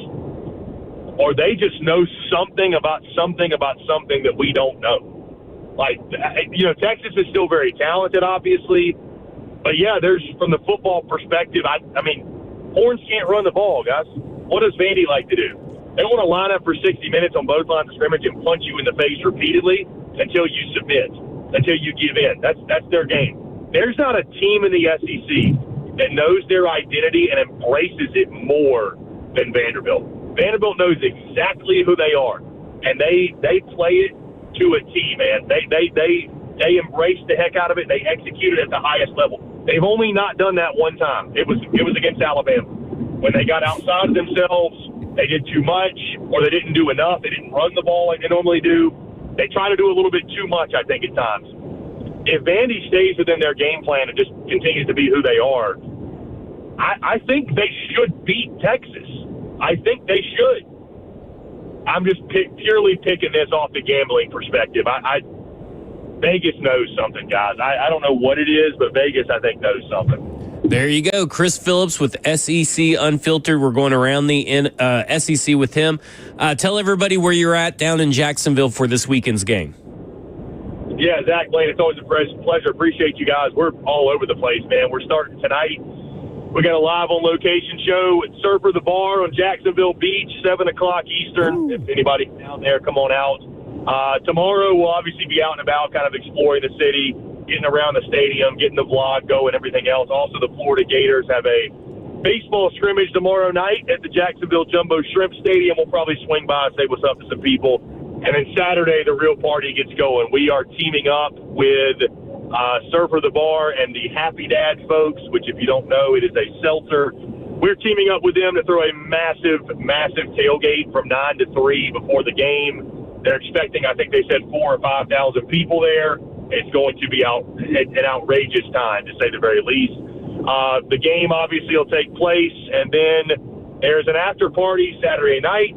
or they just know something about something that we don't know. Texas is still very talented, obviously. But, yeah, there's from the football perspective, I mean, Horns can't run the ball, guys. What does Vandy like to do? They want to line up for 60 minutes on both lines of scrimmage and punch you in the face repeatedly until you submit, until you give in. That's their game. There's not a team in the SEC that knows their identity and embraces it more than Vanderbilt. Vanderbilt knows exactly who they are, and they play it to a T, man. They embrace the heck out of it. They execute it at the highest level. They've only not done that one time. It was against Alabama when they got outside of themselves. They did too much, or they didn't do enough. They didn't run the ball like they normally do. They try to do a little bit too much, I think, at times. If Vandy stays within their game plan and just continues to be who they are, I think they should beat Texas. I think they should. I'm just purely picking this off the gambling perspective. Vegas knows something, guys. I don't know what it is, but Vegas, I think, knows something. There you go. Chris Phillips with SEC Unfiltered. We're going around the SEC with him. Tell everybody where you're at down in Jacksonville for this weekend's game. Yeah, Zach Lane, it's always a pleasure. Appreciate you guys. We're all over the place, man. We're starting tonight. We got a live on location show at Surfer the Bar on Jacksonville Beach, 7 o'clock Eastern. Ooh. If anybody's down there, come on out. Tomorrow we'll obviously be out and about, kind of exploring the city, getting around the stadium, getting the vlog going, everything else. Also, the Florida Gators have a baseball scrimmage tomorrow night at the Jacksonville Jumbo Shrimp Stadium. We'll probably swing by and say what's up to some people. And then Saturday, the real party gets going. We are teaming up with Surfer the Bar and the Happy Dad folks, which if you don't know, it is a seltzer. We're teaming up with them to throw a massive, massive tailgate from 9 to 3 before the game. They're expecting, I think they said 4,000 or 5,000 people there. It's going to be an outrageous time, to say the very least. The game obviously will take place, and then there's an after party Saturday night,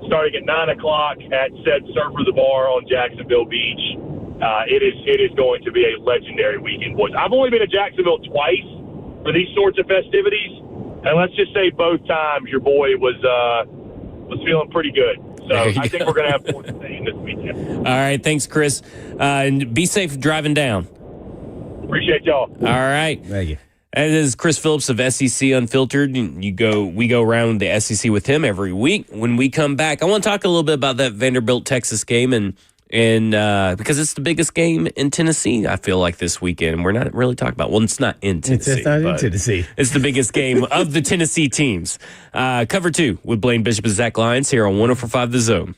starting at 9 o'clock at said Surfer the Bar on Jacksonville Beach. It is going to be a legendary weekend, boys. I've only been to Jacksonville twice for these sorts of festivities, and let's just say both times your boy was feeling pretty good. So I think we're going to have more to say this weekend. All right. Thanks, Chris. And be safe driving down. Appreciate y'all. All right. Thank you. That is Chris Phillips of SEC Unfiltered. We go around the SEC with him every week. When we come back, I want to talk a little bit about that Vanderbilt Texas game, and because it's the biggest game in Tennessee, I feel like this weekend. We're not really talking about. Well, it's not in Tennessee. It's not in Tennessee. It's the biggest game of the Tennessee teams. Cover 2 with Blaine Bishop and Zach Lyons here on 104.5 The Zone.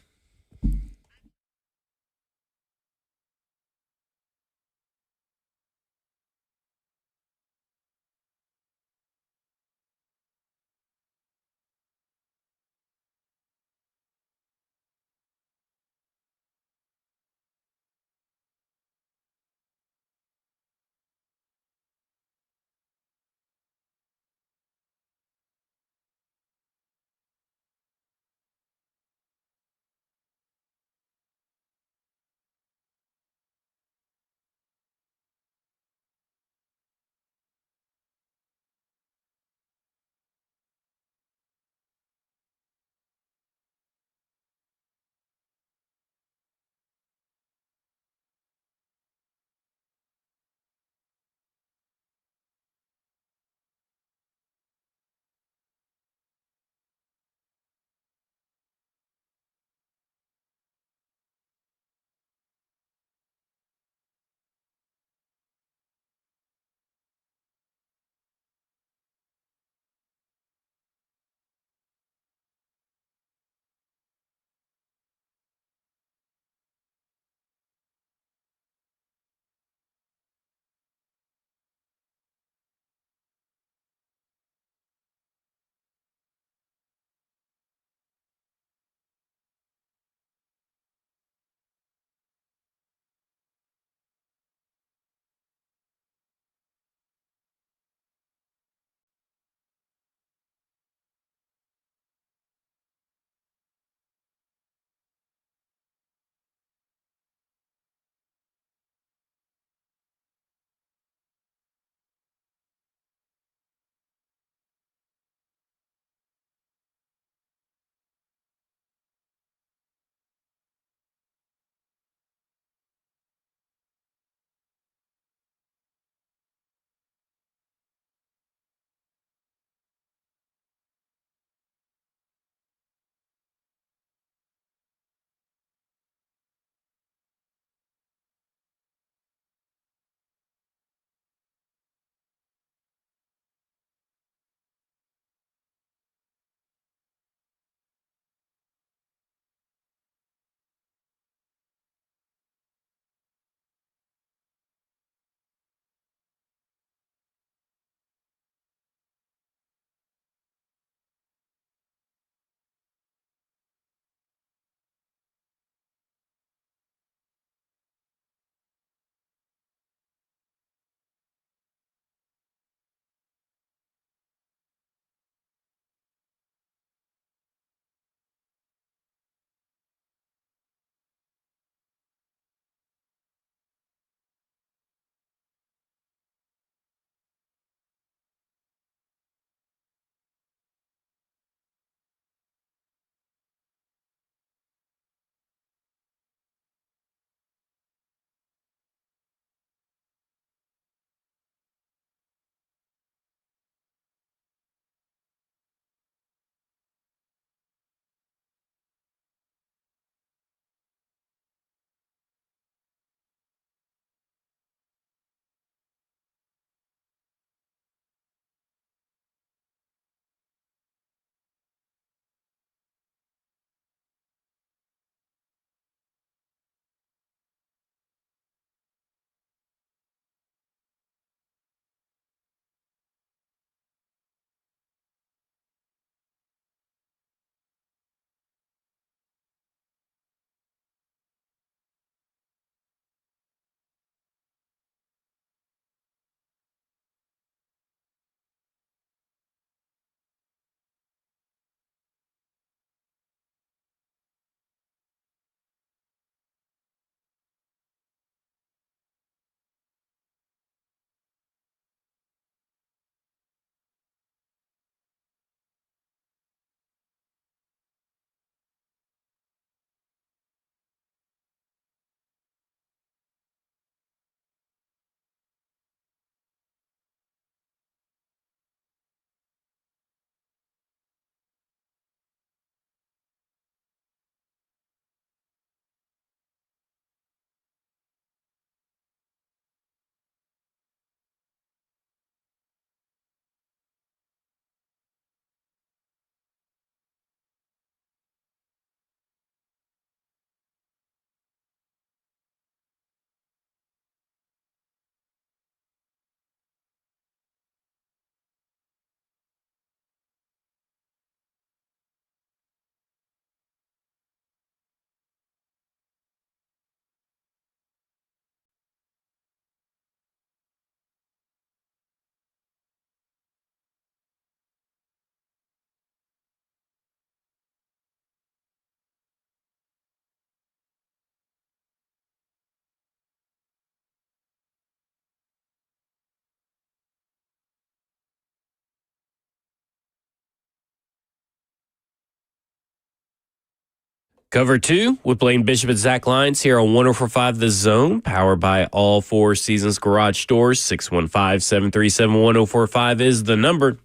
Cover 2 with Blaine Bishop and Zach Lyons here on 104.5 The Zone, powered by all Four Seasons Garage Stores. 615-737-1045 is the number.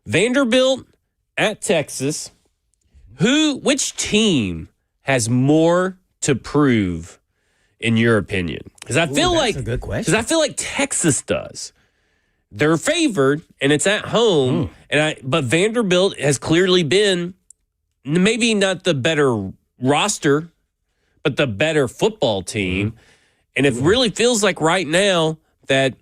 Vanderbilt at Texas. Which team has more to prove, in your opinion? Because I feel that's a good question. Because I feel like Texas does. They're favored, and it's at home. But Vanderbilt has clearly been maybe not the better roster, but the better football team. And it really feels like right now that,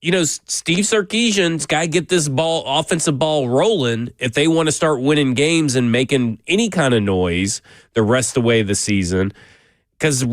Steve Sarkisian's got to get this offensive ball rolling if they want to start winning games and making any kind of noise the rest of the way of the season. Because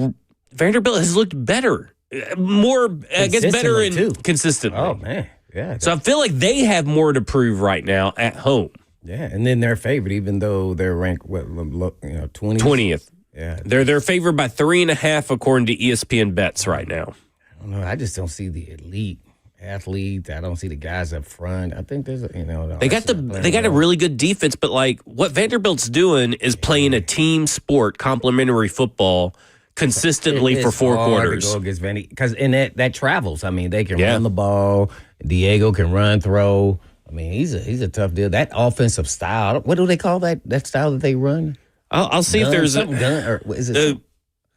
Vanderbilt has looked better, more, I guess, better and consistently. Oh, man. Yeah. So I feel like they have more to prove right now at home. Yeah, and then they're favored, even though they're ranked 20th. 20th. Yeah, they're favored by 3.5 according to ESPN bets right now. I don't know. I just don't see the elite athletes. I don't see the guys up front. I think there's they got a really good defense, but like what Vanderbilt's doing is playing a team sport, complementary football consistently for 4 quarters. To go against Vandy because that travels. I mean, they can run the ball. Diego can run, throw. I mean, he's a tough deal. That offensive style, what do they call that style that they run? I'll see if there's a gun, or is it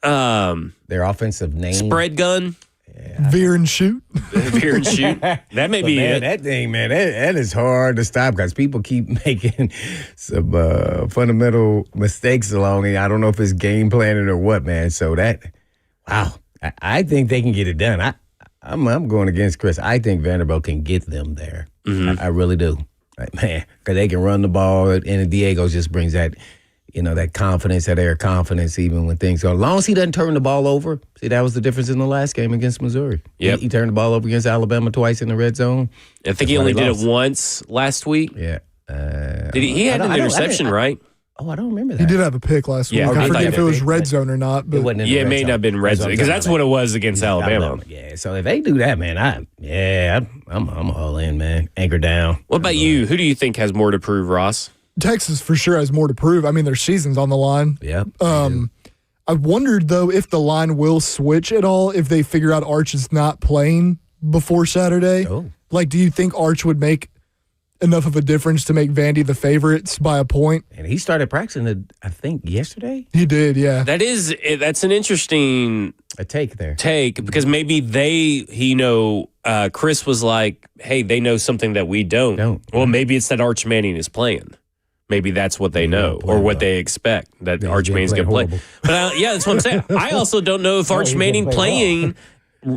their offensive name? Spread gun? Yeah. Veer and shoot. Veer and shoot. That may be it. That thing, man, that is hard to stop because people keep making some fundamental mistakes along it. I don't know if it's game planning or what, man. So I think they can get it done. I'm going against Chris. I think Vanderbilt can get them there. I really do. Man, because they can run the ball, and Diego just brings that, that confidence, that air confidence, even when things go. As long as he doesn't turn the ball over. See, that was the difference in the last game against Missouri. Yep. He turned the ball over against Alabama twice in the red zone. I think he only did it once last week. Yeah. He had an interception, right? Oh, I don't remember that. He did have a pick last week. I forget if it was red zone or not. But it may not have been red zone because that's what it was against Alabama. Yeah, so if they do that, man, I'm all in, man. Anchor down. What about you? Who do you think has more to prove, Ross? Texas for sure has more to prove. I mean, their season's on the line. Yeah. I wondered, though, if the line will switch at all if they figure out Arch is not playing before Saturday. Oh. Like, do you think Arch would make enough of a difference to make Vandy the favorites by a point? And he started practicing, I think, yesterday? He did, yeah. That's an interesting take there. Because maybe Chris was like, hey, they know something that we don't. Well, maybe it's that Arch Manning is playing. Maybe that's what they know or what they expect, that Arch Manning's going to play. But that's what I'm saying. I also don't know if Arch Manning playing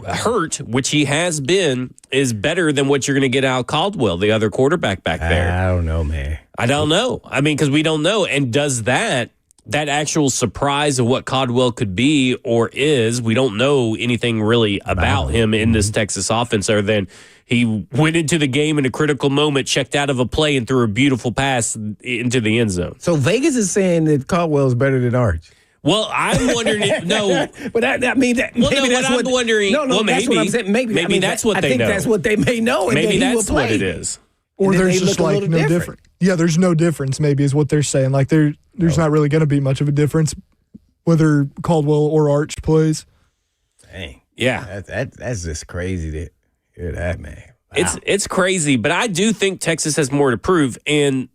hurt, which he has been, is better than what you're going to get out of Caldwell, the other quarterback back there. I don't know, man. I don't know. I mean, because we don't know. And does that actual surprise of what Caldwell could be or is, we don't know anything really about him in this Texas offense other than he went into the game in a critical moment, checked out of a play, and threw a beautiful pass into the end zone. So Vegas is saying that Caldwell is better than Arch. Well, I'm wondering if, no. But I mean, that, well, no, what I'm wondering, no, well, that's maybe, what I'm saying. Maybe that's what they know. I think that's what they may know. And maybe that that's what it is. Or there's just like no difference. Yeah, there's no difference, maybe, is what they're saying. Like, there's not really going to be much of a difference whether Caldwell or Arch plays. Dang. Yeah. That's just crazy to hear that, man. Wow. It's crazy, but I do think Texas has more to prove. And,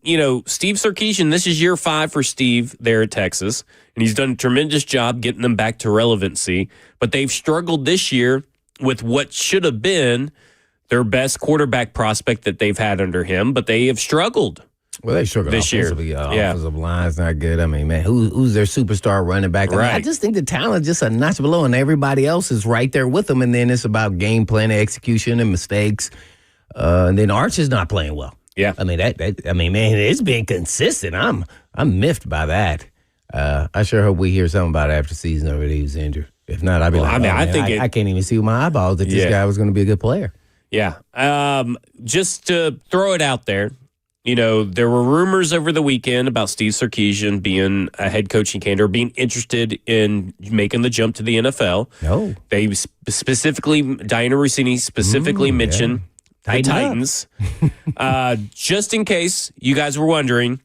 Steve Sarkisian, this is year 5 for Steve there at Texas, and he's done a tremendous job getting them back to relevancy. But they've struggled this year with what should have been their best quarterback prospect that they've had under him, but they have struggled. Well, they struggled this year. Offensive line's not good. I mean, man, who's their superstar running back? Right. I just think the talent just a notch below, and everybody else is right there with them. And then it's about game plan, execution, and mistakes. And then Arch is not playing well. Yeah, I mean man, it's been consistent. I'm miffed by that. I sure hope we hear something about it after the season over he was injured. If not, I'd be I can't even see with my eyeballs that this guy was going to be a good player. Yeah. Just to throw it out there, there were rumors over the weekend about Steve Sarkisian being a head coaching candidate, being interested in making the jump to the NFL. No. They specifically, Diana Rossini specifically mentioned the Titans. Just in case you guys were wondering,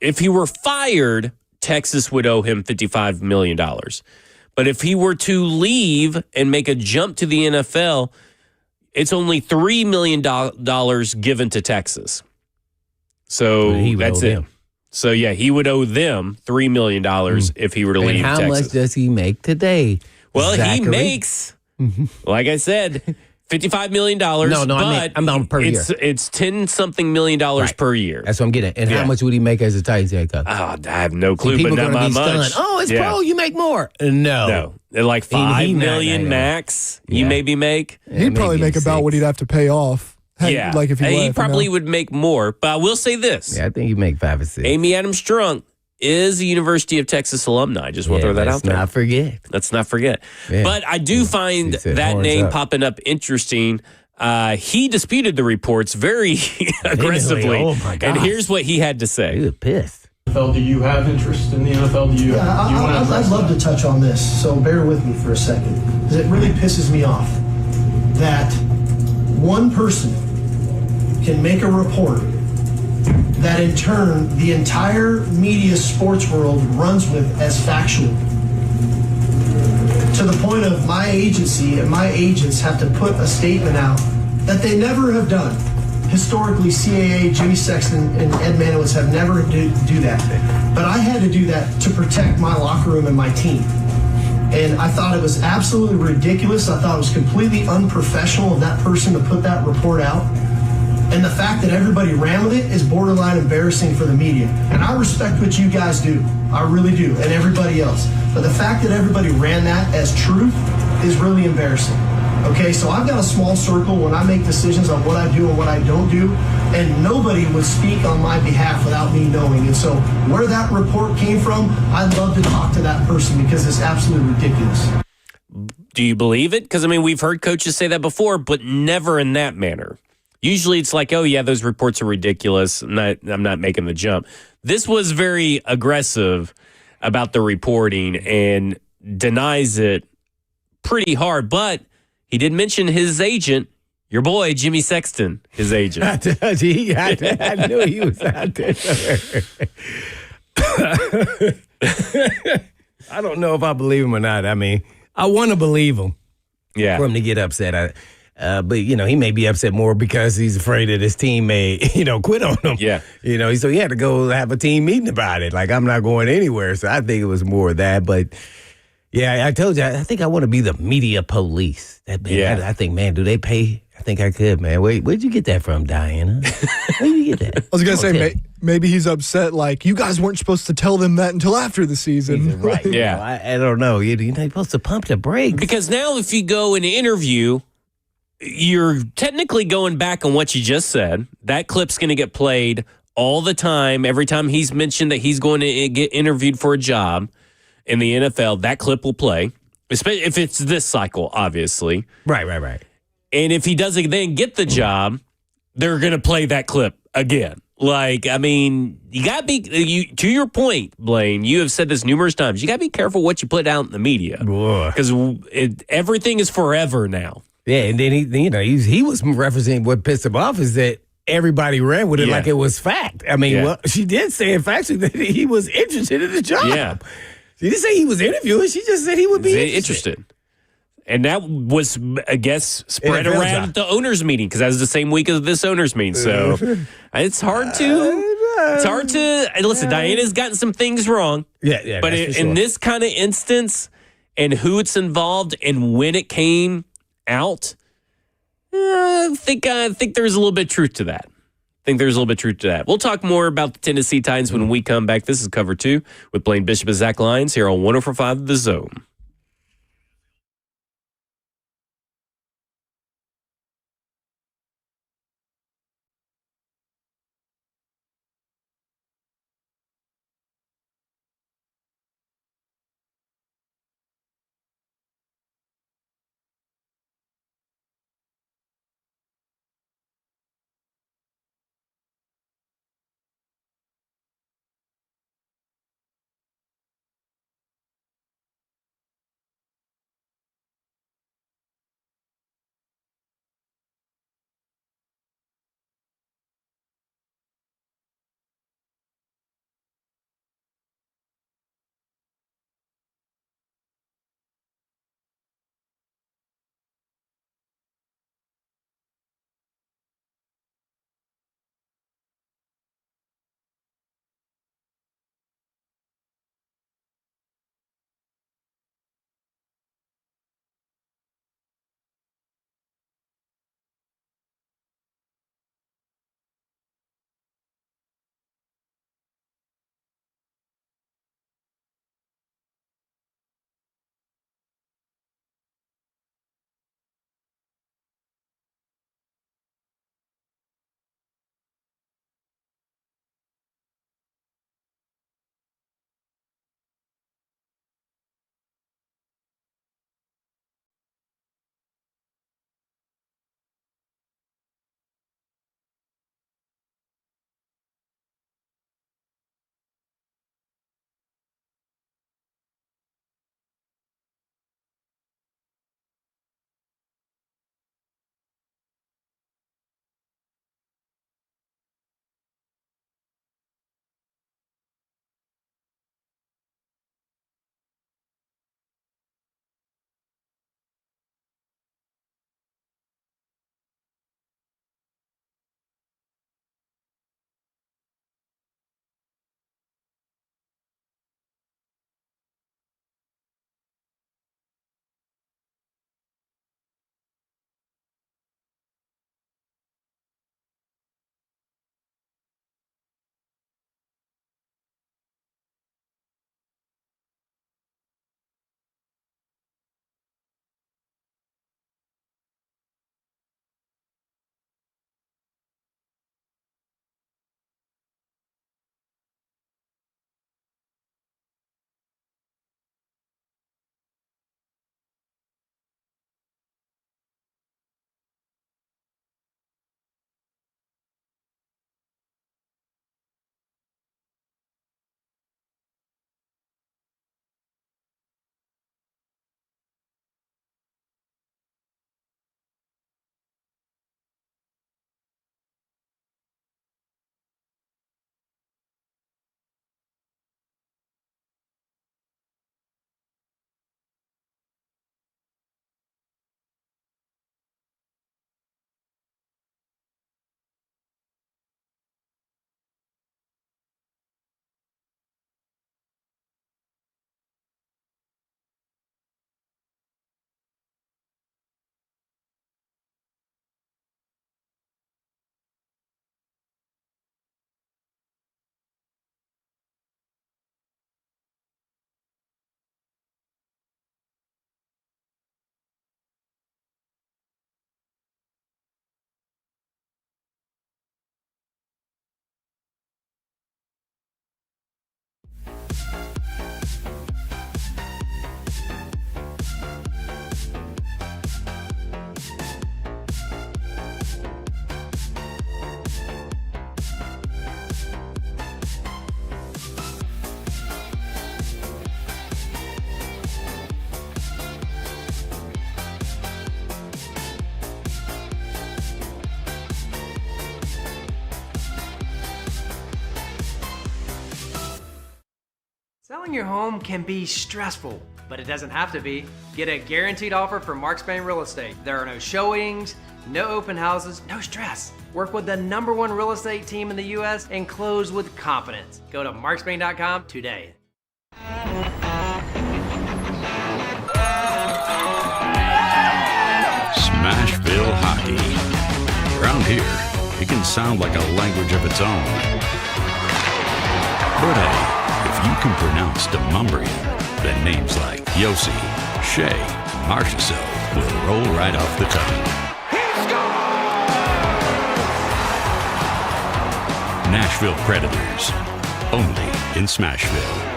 if he were fired Texas would owe him $55 million. But if he were to leave and make a jump to the NFL, it's only $3 million given to Texas. So that's it. Them. So, yeah, he would owe them $3 million if he were to leave Texas. Texas. How much does he make today? Well, Zachary? he makes, like I said, $55 million. No, but I'm on per year. It's 10-something million per year. That's what I'm getting at. And Yeah. how much would he make as a Titans head coach? I have no clue, People but not gonna be much. stunned. Oh, it's pro. You make more. No. No, they're like $5 million no. max. Yeah. You maybe make. He'd probably make about what he'd have to pay off. Yeah, Like if he left, probably would make more. But I will say this: Yeah, I think you make 5 or 6. Amy Adams Strunk is a University of Texas alumni. Just want to throw that out there. Let's not forget. Yeah. But I do find that name popping up interesting. He disputed the reports very aggressively. Oh my God! And here's what he had to say. He was pissed. NFL, do you have interest in the NFL? Do you? I'd love to touch on this, so bear with me for a second, because it really pisses me off that one person can make a report that in turn the entire media sports world runs with as factual, to the point of my agency and my agents have to put a statement out that they never have done. Historically, CAA, Jimmy Sexton, and Ed Manowitz have never do that. But I had to do that to protect my locker room and my team. And I thought it was absolutely ridiculous. I thought it was completely unprofessional of that person to put that report out. And the fact that everybody ran with it is borderline embarrassing for the media. And I respect what you guys do. I really do. And everybody else. But the fact that everybody ran that as truth is really embarrassing. Okay, so I've got a small circle when I make decisions on what I do and what I don't do, and nobody would speak on my behalf without me knowing. And so where that report came from, I'd love to talk to that person because it's absolutely ridiculous. Do you believe it? Because, I mean, we've heard coaches say that before, but never in that manner. Usually it's like, oh, yeah, those reports are ridiculous. I'm not making the jump. This was very aggressive about the reporting and denies it pretty hard, but he did mention his agent, your boy, Jimmy Sexton, his agent. I knew he was out there. I don't know if I believe him or not. I mean, I want to believe him for him to get upset. But, you know, he may be upset more because he's afraid that his team may, quit on him. Yeah. So he had to go have a team meeting about it. Like, I'm not going anywhere. So I think it was more of that. But, yeah, I told you, I think I want to be the media police. I think, man, do they pay? I think I could, man. Where'd you get that from, Diana? Where'd you get that? I was going to say, maybe he's upset, like, you guys weren't supposed to tell them that until after the season. Right. Yeah. I don't know. You're not supposed to pump the brakes. Because now if you go and interview, you're technically going back on what you just said. That clip's going to get played all the time. Every time he's mentioned that he's going to get interviewed for a job in the NFL, that clip will play, especially if it's this cycle, obviously. Right. And if he doesn't then get the job, they're going to play that clip again. Like, I mean, you got to be, to your point, Blaine, you have said this numerous times, you got to be careful what you put out in the media. Because everything is forever now. Yeah, and then he was referencing what pissed him off is that everybody ran with it like it was fact. I mean, well, she did say in fact that he was interested in the job. Yeah. She didn't say he was interviewing. She just said he would be interested. And that was, I guess, spread around at the owners' meeting because that was the same week as this owners' meeting. So it's hard to. Listen, Diana's gotten some things wrong. Yeah. But in this kind of instance, and who it's involved, and when it came out, I think there's a little bit of truth to that. We'll talk more about the Tennessee Titans when we come back. This is Cover 2 with Blaine Bishop and Zach Lyons here on 104.5 The Zone. Selling your home can be stressful, but it doesn't have to be. Get a guaranteed offer from Mark Spain Real Estate. There are no showings, no open houses, no stress. Work with the #1 real estate team in the U.S. and close with confidence. Go to markspain.com today. Smashville hockey. Around here, it can sound like a language of its own. But hey, if you can pronounce Demumbrian, then names like Yossi, Shea, and Marchessault will roll right off the tongue. Nashville Predators, only in Smashville.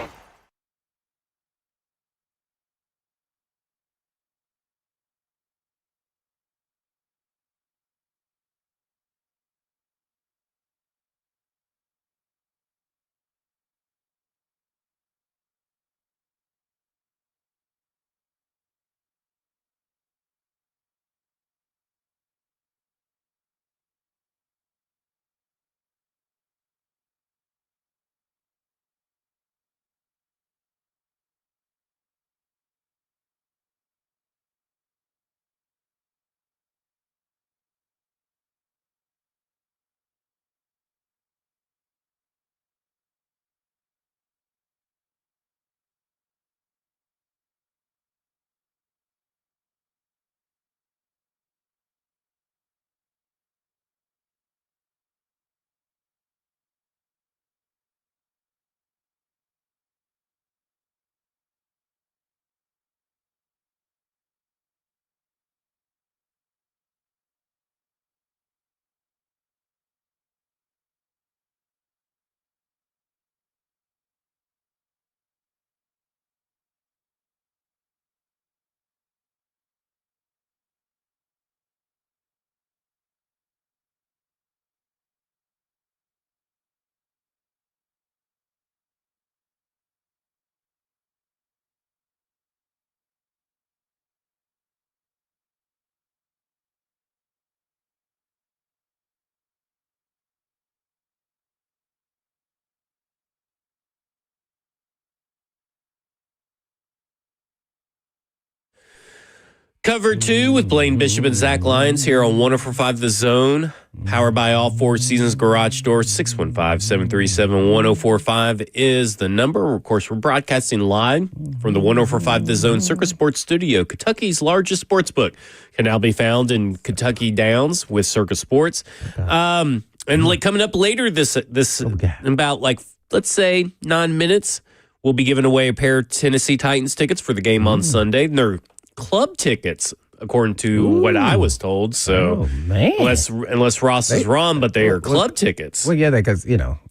Cover 2 with Blaine Bishop and Zach Lyons here on 104.5 The Zone. Powered by all Four Seasons Garage Doors. 615-737-1045 is the number. Of course, we're broadcasting live from the 104.5 The Zone Circus Sports Studio. Kentucky's largest sports book can now be found in Kentucky Downs with Circus Sports. And like coming up later this in about let's say 9 minutes, we'll be giving away a pair of Tennessee Titans tickets for the game on Sunday. And they're club tickets, according to what I was told. So, unless Ross is wrong, but they are club tickets. Well, yeah, because they know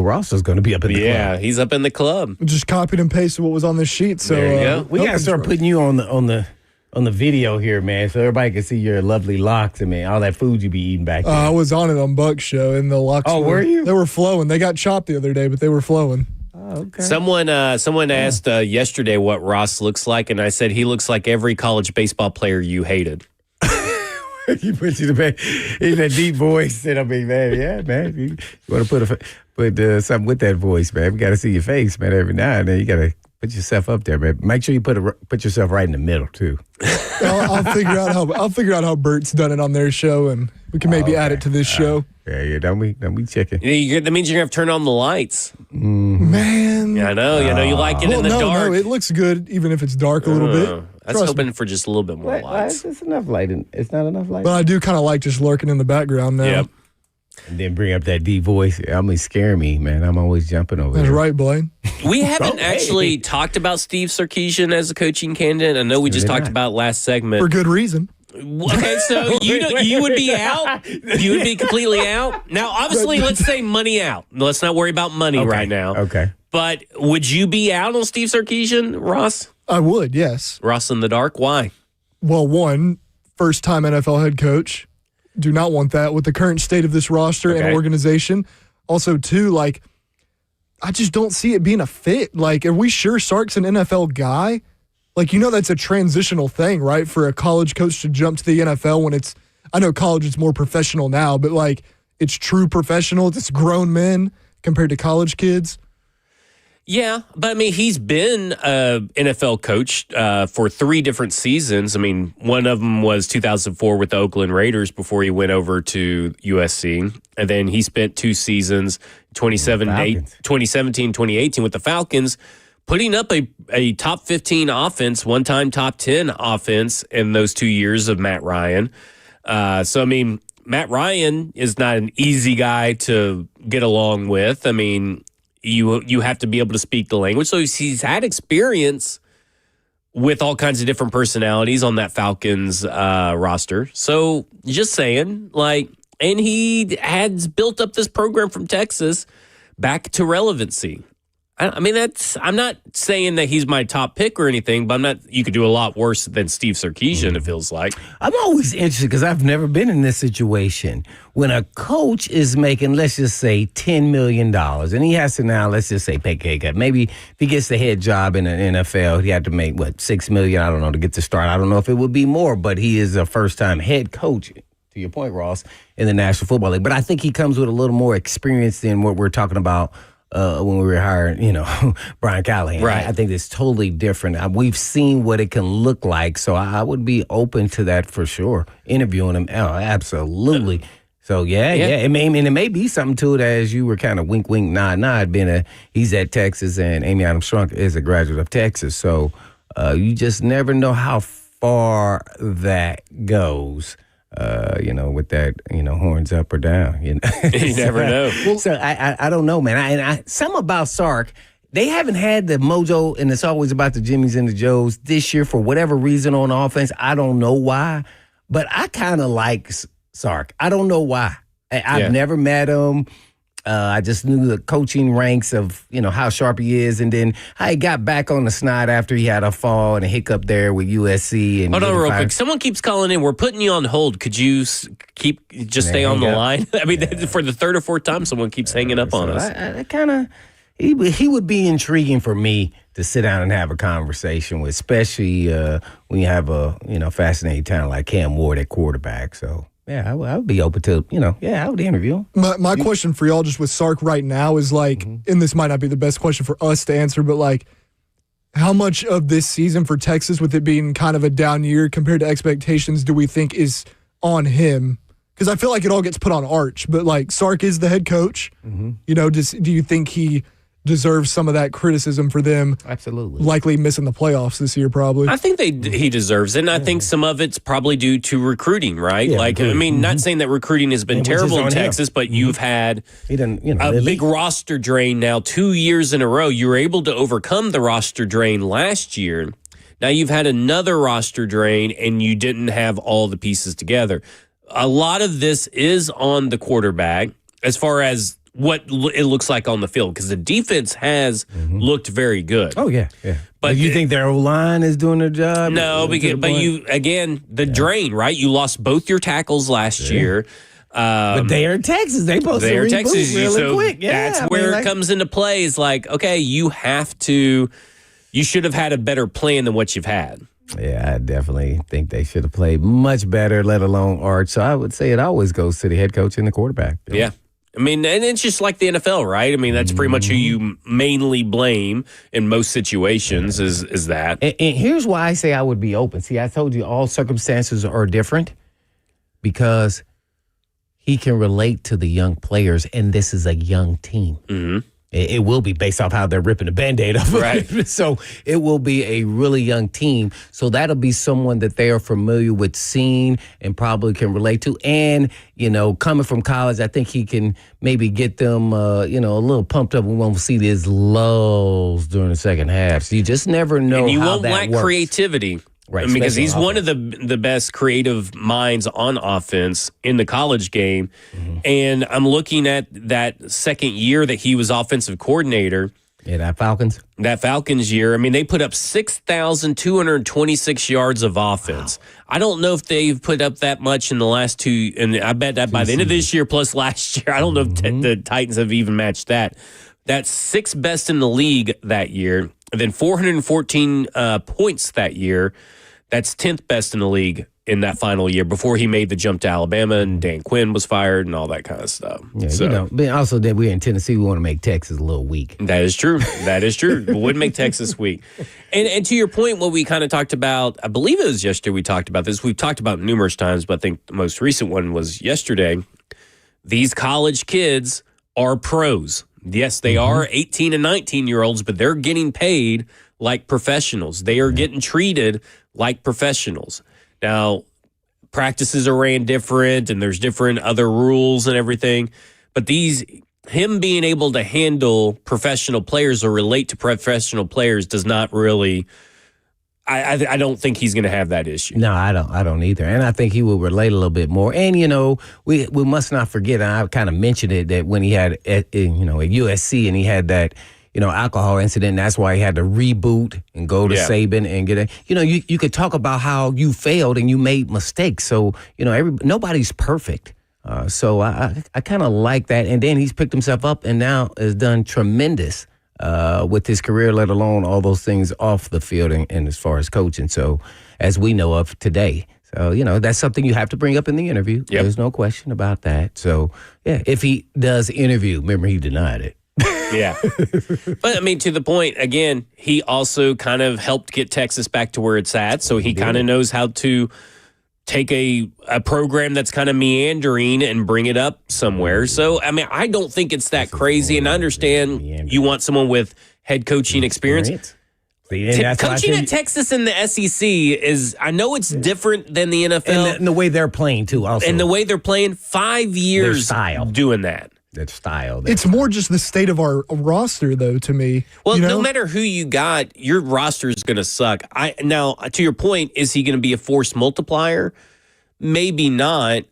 Ross is going to be up in the club. Yeah, he's up in the club. Just copied and pasted what was on this sheet. So there you go. We got to start putting you on the video here, man, so everybody can see your lovely locks and all that food you be eating back there. I was on it on Buck's show, and the locks. Oh, were you? They were flowing. They got chopped the other day, but they were flowing. Oh, okay. Someone asked yesterday what Ross looks like, and I said he looks like every college baseball player you hated. He put you to bed in that deep voice, and I mean, man, yeah, man, you want to put something with that voice, man. We got to see your face, man, every now and then. You got to put yourself up there, man. Make sure you put yourself right in the middle too. I'll figure out how Bert's done it on their show, and we can maybe add it to this show. Yeah, don't we checking? That means you're gonna have to turn on the lights. Man, yeah, I know. You like it in the dark. No, it looks good even if it's dark a little bit. I was hoping for just a little bit more lights. It's enough lighting. It's not enough light. But I do kind of like just lurking in the background now. Yep. And then bring up that deep voice. I mean, scare me, man. I'm always jumping over That's there. right, Blaine. We haven't actually talked about Steve Sarkisian as a coaching candidate. I know we just talked about last segment. For good reason. Okay, so you would be out? You would be completely out? Now, obviously, let's say money out. Let's not worry about money right now. Okay. But would you be out on Steve Sarkisian, Ross? I would, yes. Ross in the dark? Why? Well, one, first-time NFL head coach. Do not want that with the current state of this roster and organization. Also, two, like, I just don't see it being a fit. Like, are we sure Sark's an NFL guy? Like, that's a transitional thing, right? For a college coach to jump to the NFL when it's, I know college is more professional now, but like, it's true professional. It's grown men compared to college kids. Yeah, but I mean, he's been an NFL coach for 3 different seasons. I mean, one of them was 2004 with the Oakland Raiders before he went over to USC. And then he spent 2 seasons, 2017, 2018 with the Falcons, putting up a top 15 offense, one-time top 10 offense in those 2 years of Matt Ryan. So, I mean, Matt Ryan is not an easy guy to get along with. I mean, you have to be able to speak the language. So he's had experience with all kinds of different personalities on that Falcons roster. So just saying, like, and he has built up this program from Texas back to relevancy. I mean, I'm not saying that he's my top pick or anything, but you could do a lot worse than Steve Sarkisian, it feels like. I'm always interested because I've never been in this situation. When a coach is making, let's just say, $10 million, and he has to now, let's just say, pay cut. Maybe if he gets the head job in the NFL, he had to make, $6 million, I don't know, to get the start. I don't know if it would be more, but he is a first-time head coach, to your point, Ross, in the National Football League. But I think he comes with a little more experience than what we're talking about when we were hiring, Brian Callahan. Right. I think it's totally different. We've seen what it can look like, so I would be open to that for sure. Interviewing him, absolutely. So yeah. It may be something to it, as you were kind of wink, nod. He's at Texas, and Amy Adams Strunk is a graduate of Texas. So you just never know how far that goes. With that, horns up or down. You never know. So I don't know, man. Something about Sark, they haven't had the mojo, and it's always about the Jimmies and the Joes this year for whatever reason on offense. I don't know why, but I kind of like Sark. I don't know why. I've never met him. I just knew the coaching ranks of, how sharp he is, and then how he got back on the snide after he had a fall and a hiccup there with USC. And hold on real quick. Someone keeps calling in. We're putting you on hold. Could you stay on the line? I mean, for the 3rd or 4th time, someone keeps hanging up on us. I kind of, he would be intriguing for me to sit down and have a conversation with, especially when you have a, fascinating talent like Cam Ward at quarterback. So. Yeah, I would be open to, I would interview him. My question for y'all just with Sark right now is like, and this might not be the best question for us to answer, but like, how much of this season for Texas, with it being kind of a down year compared to expectations, do we think is on him? Because I feel like it all gets put on Arch, but like Sark is the head coach. Do you think he deserves some of that criticism for them absolutely likely missing the playoffs this year? Probably. I think he deserves it, and I think some of it's probably due to recruiting, right? I mean, not saying that recruiting has been terrible in Texas, but you've had a big roster drain now 2 years in a row. You were able to overcome the roster drain last year. Now you've had another roster drain, and you didn't have all the pieces together. A lot of this is on the quarterback as far as what it looks like on the field, because the defense has looked very good. Oh, yeah. But you think their O-line is doing their job? No, but the drain, right? You lost both your tackles last year. But they are in Texas. They supposed to reboot really quick. Yeah, that's where it comes into play is like, okay, you should have had a better plan than what you've had. Yeah, I definitely think they should have played much better, let alone Arch. So I would say it always goes to the head coach and the quarterback. Yeah. I mean, and it's just like the NFL, right? I mean, that's pretty much who you mainly blame in most situations is that. And here's why I say I would be open. See, I told you all circumstances are different because he can relate to the young players, and this is a young team. Mm-hmm. It will be based off how they're ripping the Band-Aid off. Right. So it will be a really young team. So that'll be someone that they are familiar with seeing and probably can relate to. And, coming from college, I think he can maybe get them, a little pumped up. We won't see these lulls during the second half. So you just never know and you how won't that lack works. Creativity. Right, because he's one of the best creative minds on offense in the college game. And I'm looking at that second year that he was offensive coordinator. Yeah, that Falcons year, I mean, they put up 6,226 yards of offense. Wow. I don't know if they've put up that much in the last two, and I bet that by the end of this year plus last year, I don't know if the Titans have even matched that. That's sixth best in the league that year. And then 414 points that year. That's 10th best in the league in that final year before he made the jump to Alabama and Dan Quinn was fired and all that kind of stuff. Yeah, so, but also that we're in Tennessee, we want to make Texas a little weak. That is true. That is true. We wouldn't make Texas weak. And to your point, what we kind of talked about, I believe it was yesterday we talked about this. We've talked about it numerous times, but I think the most recent one was yesterday. These college kids are pros. Yes, they are 18 and 19-year-olds, but they're getting paid like professionals. They are getting treated like professionals. Now, practices are ran different, and there's different other rules and everything. But him being able to handle professional players or relate to professional players does not really. I don't think he's going to have that issue. No, I don't either. And I think he will relate a little bit more. And, we must not forget, and I kind of mentioned it, that when he had, at USC and he had that, alcohol incident, and that's why he had to reboot and go to Saban and get it. You could talk about how you failed and you made mistakes. So, nobody's perfect. So I kind of like that. And then he's picked himself up and now has done tremendous with his career, let alone all those things off the field and as far as coaching. So, as we know of today. So, that's something you have to bring up in the interview. Yep. There's no question about that. So, yeah, if he does interview, remember he denied it. Yeah. But, I mean, to the point, again, he also kind of helped get Texas back to where it's at. So he kind of knows how to take a program that's kind of meandering and bring it up somewhere. So, I mean, I don't think it's that crazy. And I understand you want someone with head coaching experience. Coaching at Texas in the SEC is, I know it's different than the NFL. And the way they're playing, too, also. And the way they're playing, 5 years doing that. That style. It's more just the state of our roster, though, to me. Well, no matter who you got, your roster is going to suck. Now, to your point, is he going to be a force multiplier? Maybe not.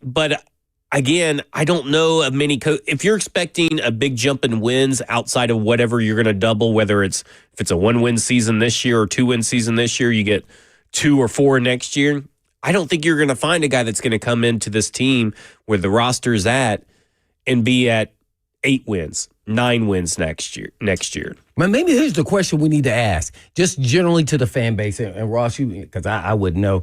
But again, I don't know of many. If you're expecting a big jump in wins outside of whatever you're going to double, whether if it's a 1-win season this year or 2-win season this year, you get 2 or 4 next year. I don't think you're going to find a guy that's going to come into this team where the roster's at and be at 8 wins, 9 wins next year. But maybe here's the question we need to ask, just generally to the fan base. And Ross, because I would know,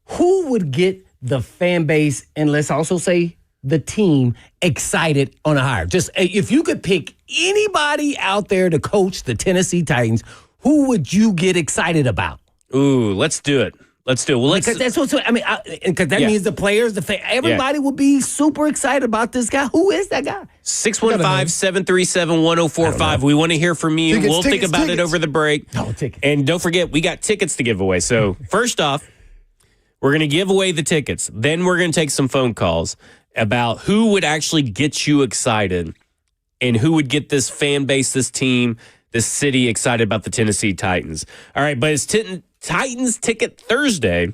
who would get the fan base, and let's also say the team, excited on a hire? Just if you could pick anybody out there to coach the Tennessee Titans, who would you get excited about? Ooh, let's do it. Well, because that's what I mean. Because that means the players, everybody will be super excited about this guy. Who is that guy? 615-737-1045. We want to hear from you. We'll think about it over the break. And don't forget, we got tickets to give away. So first off, we're going to give away the tickets. Then we're going to take some phone calls about who would actually get you excited and who would get this fan base, this team, this city excited about the Tennessee Titans. All right, but it's Titans Ticket Thursday.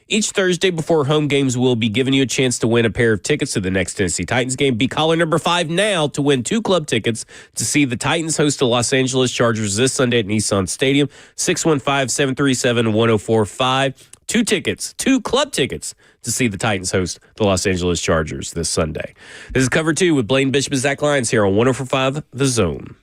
Each Thursday before home games, we'll be giving you a chance to win a pair of tickets to the next Tennessee Titans game. Be caller number 5 now to win 2 club tickets to see the Titans host the Los Angeles Chargers this Sunday at Nissan Stadium. 615-737-1045. 2 tickets, 2 club tickets to see the Titans host the Los Angeles Chargers this Sunday. This is Cover 2 with Blaine Bishop and Zach Lyons here on 104.5 The Zone.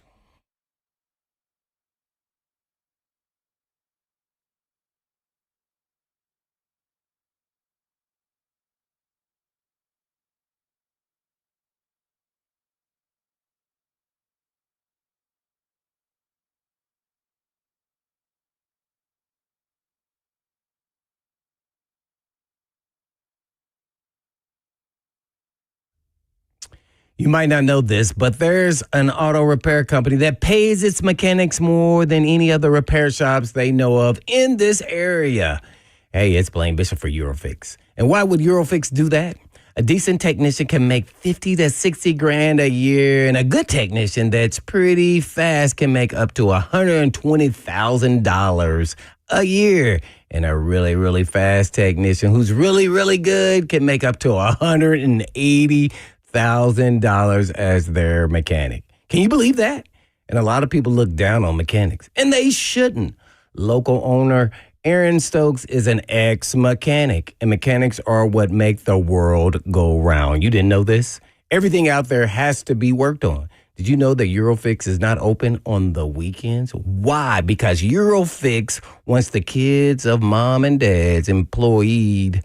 You might not know this, but there's an auto repair company that pays its mechanics more than any other repair shops they know of in this area. Hey, it's Blaine Bishop for Eurofix. And why would Eurofix do that? A decent technician can make $50,000 to $60,000 a year, and a good technician that's pretty fast can make up to $120,000 a year. And a really, really fast technician who's really, really good can make up to $180,000 as their mechanic. Can you believe that? And a lot of people look down on mechanics, and they shouldn't. Local owner Aaron Stokes is an ex-mechanic, and mechanics are what make the world go round. You didn't know this? Everything out there has to be worked on. Did you know that Eurofix is not open on the weekends? Why? Because Eurofix wants the kids of mom and dad's employed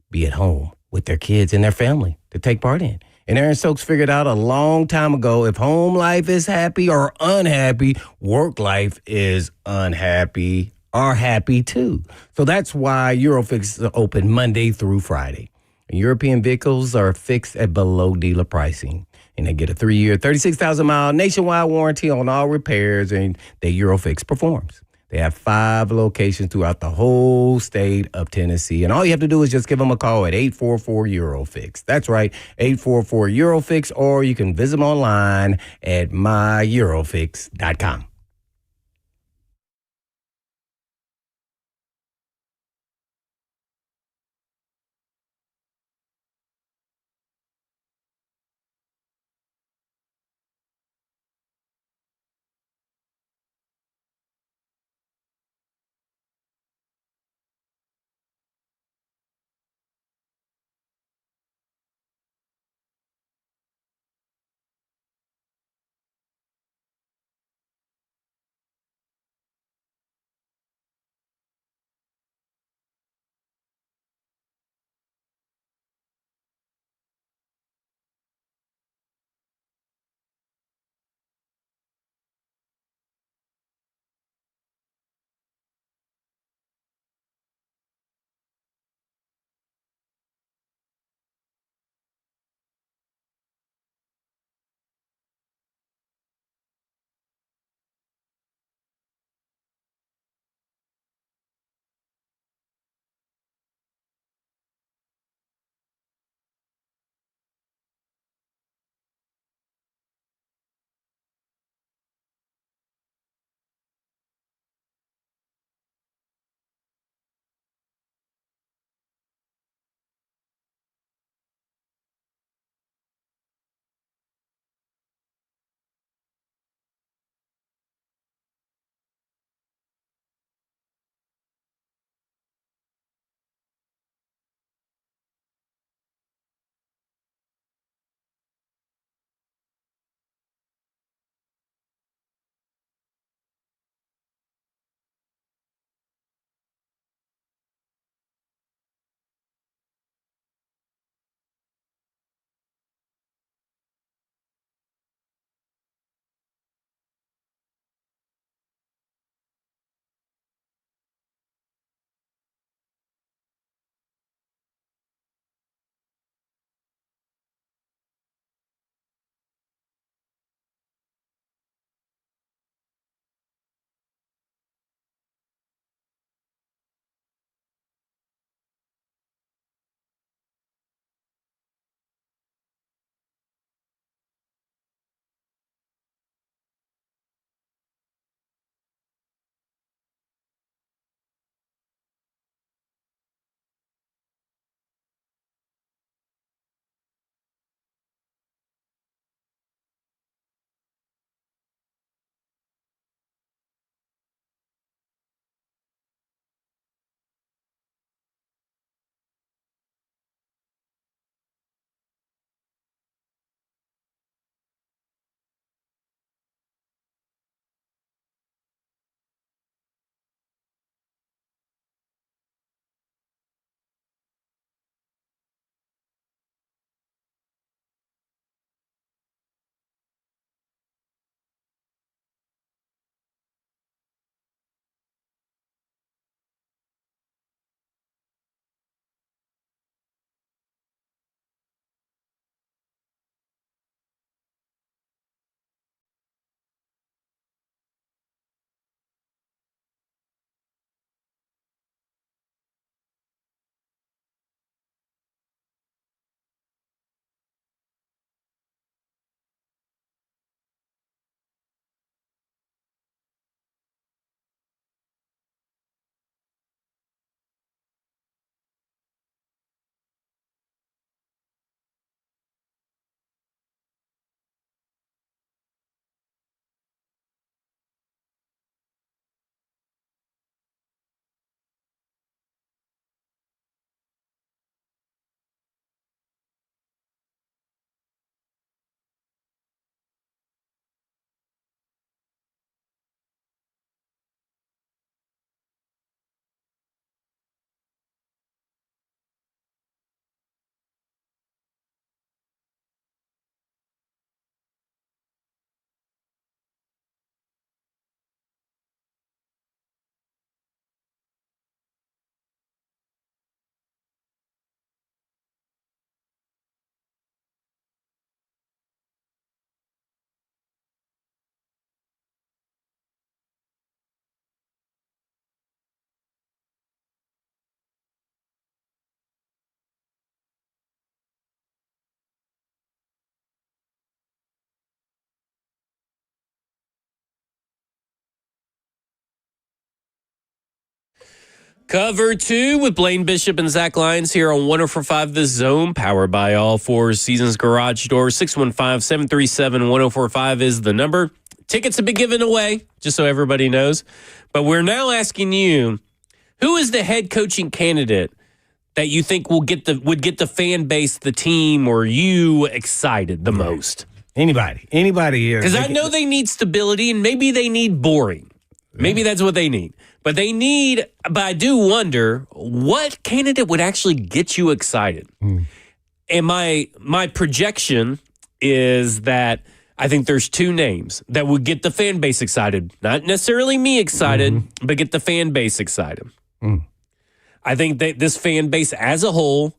be at home with their kids and their family to take part in. And Aaron Stokes figured out a long time ago, if home life is happy or unhappy, work life is unhappy or happy too. So that's why Eurofix is open Monday through Friday. And European vehicles are fixed at below dealer pricing. And they get a 3-year, 36,000-mile nationwide warranty on all repairs, and the Eurofix performs. They have 5 locations throughout the whole state of Tennessee. And all you have to do is just give them a call at 844-EUROFIX. That's right, 844-EUROFIX, or you can visit them online at myEurofix.com. Cover 2 with Blaine Bishop and Zach Lyons here on 104.5 The Zone, powered by All Four Seasons Garage Doors. 615-737-1045 is the number. Tickets have been given away, just so everybody knows. But we're now asking you, who is the head coaching candidate that you think would get the fan base, the team, or you excited the most? Anybody here. Because I know they need stability, and maybe they need boring. Maybe that's what they need. But I do wonder what candidate would actually get you excited. And my projection is that I think there's two names that would get the fan base excited. Not necessarily me excited, but get the fan base excited. I think that this fan base as a whole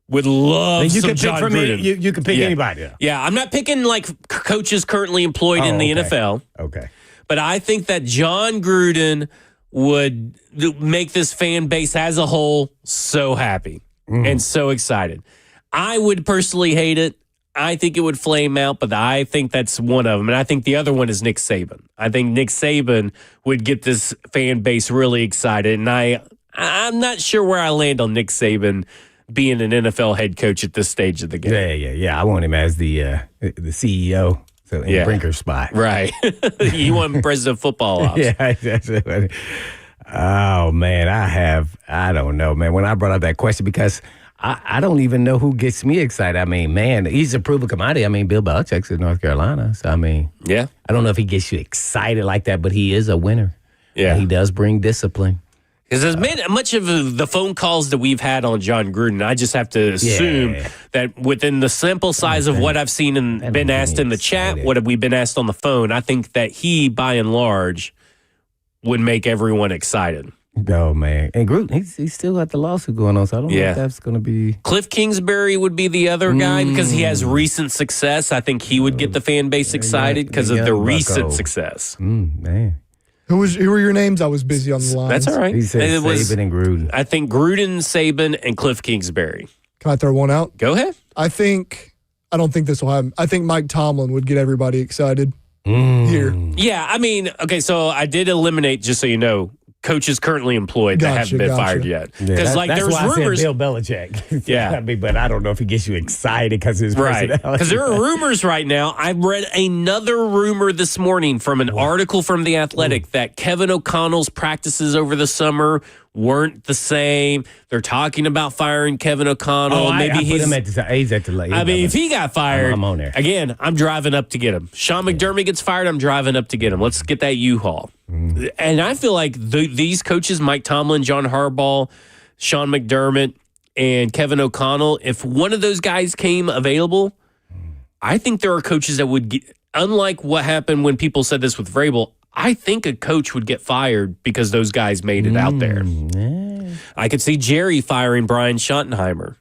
would love some John Gruden. You can pick anybody. Yeah, I'm not picking like coaches currently employed in the NFL. Okay. But I think that John Gruden would make this fan base as a whole so happy and so excited. I would personally hate it. I think it would flame out, but I think that's one of them. And I think the other one is Nick Saban. I think Nick Saban would get this fan base really excited. And I'm not sure where I land on Nick Saban being an NFL head coach at this stage of the game. Yeah. I want him as the CEO. So in Brinker's spot. Right. You want president of football ops. Yeah. Oh, man. I don't know, man. When I brought up that question, because I don't even know who gets me excited. I mean, man, he's a proven commodity. I mean, Bill Belichick's in North Carolina. So, I mean, I don't know if he gets you excited like that, but he is a winner. Yeah. And he does bring discipline. Because as much of the phone calls that we've had on John Gruden, I just have to assume that within the sample size of what I've seen and been asked in the chat, what have we been asked on the phone, I think that he, by and large, would make everyone excited. Oh, man. And Gruden, he's still got the lawsuit going on, so I don't know if that's going to be... Cliff Kingsbury would be the other guy because he has recent success. I think he would get the fan base excited because of the recent success. Man. Who were your names? I was busy on the line. That's all right. He said Saban and Gruden. I think Gruden, Saban, and Cliff Kingsbury. Can I throw one out? Go ahead. I don't think this will happen. I think Mike Tomlin would get everybody excited here. Yeah, I mean, okay, so I did eliminate, just so you know, coaches currently employed that haven't been fired yet. Because there was rumors. I said Bill Belichick. Yeah. But I don't know if he gets you excited because his personality. Because there are rumors right now. I read another rumor this morning from an article from The Athletic that Kevin O'Connell's practices over the summer weren't the same. They're talking about firing Kevin O'Connell. Maybe he's at the late. I mean, if he got fired, I'm on there. Again, I'm driving up to get him. Sean McDermott gets fired, I'm driving up to get him. Let's get that U-Haul. And I feel like these coaches, Mike Tomlin, John Harbaugh, Sean McDermott, and Kevin O'Connell, if one of those guys came available, I think there are coaches that would get, unlike what happened when people said this with Vrabel, I think a coach would get fired because those guys made it out there. I could see Jerry firing Brian Schottenheimer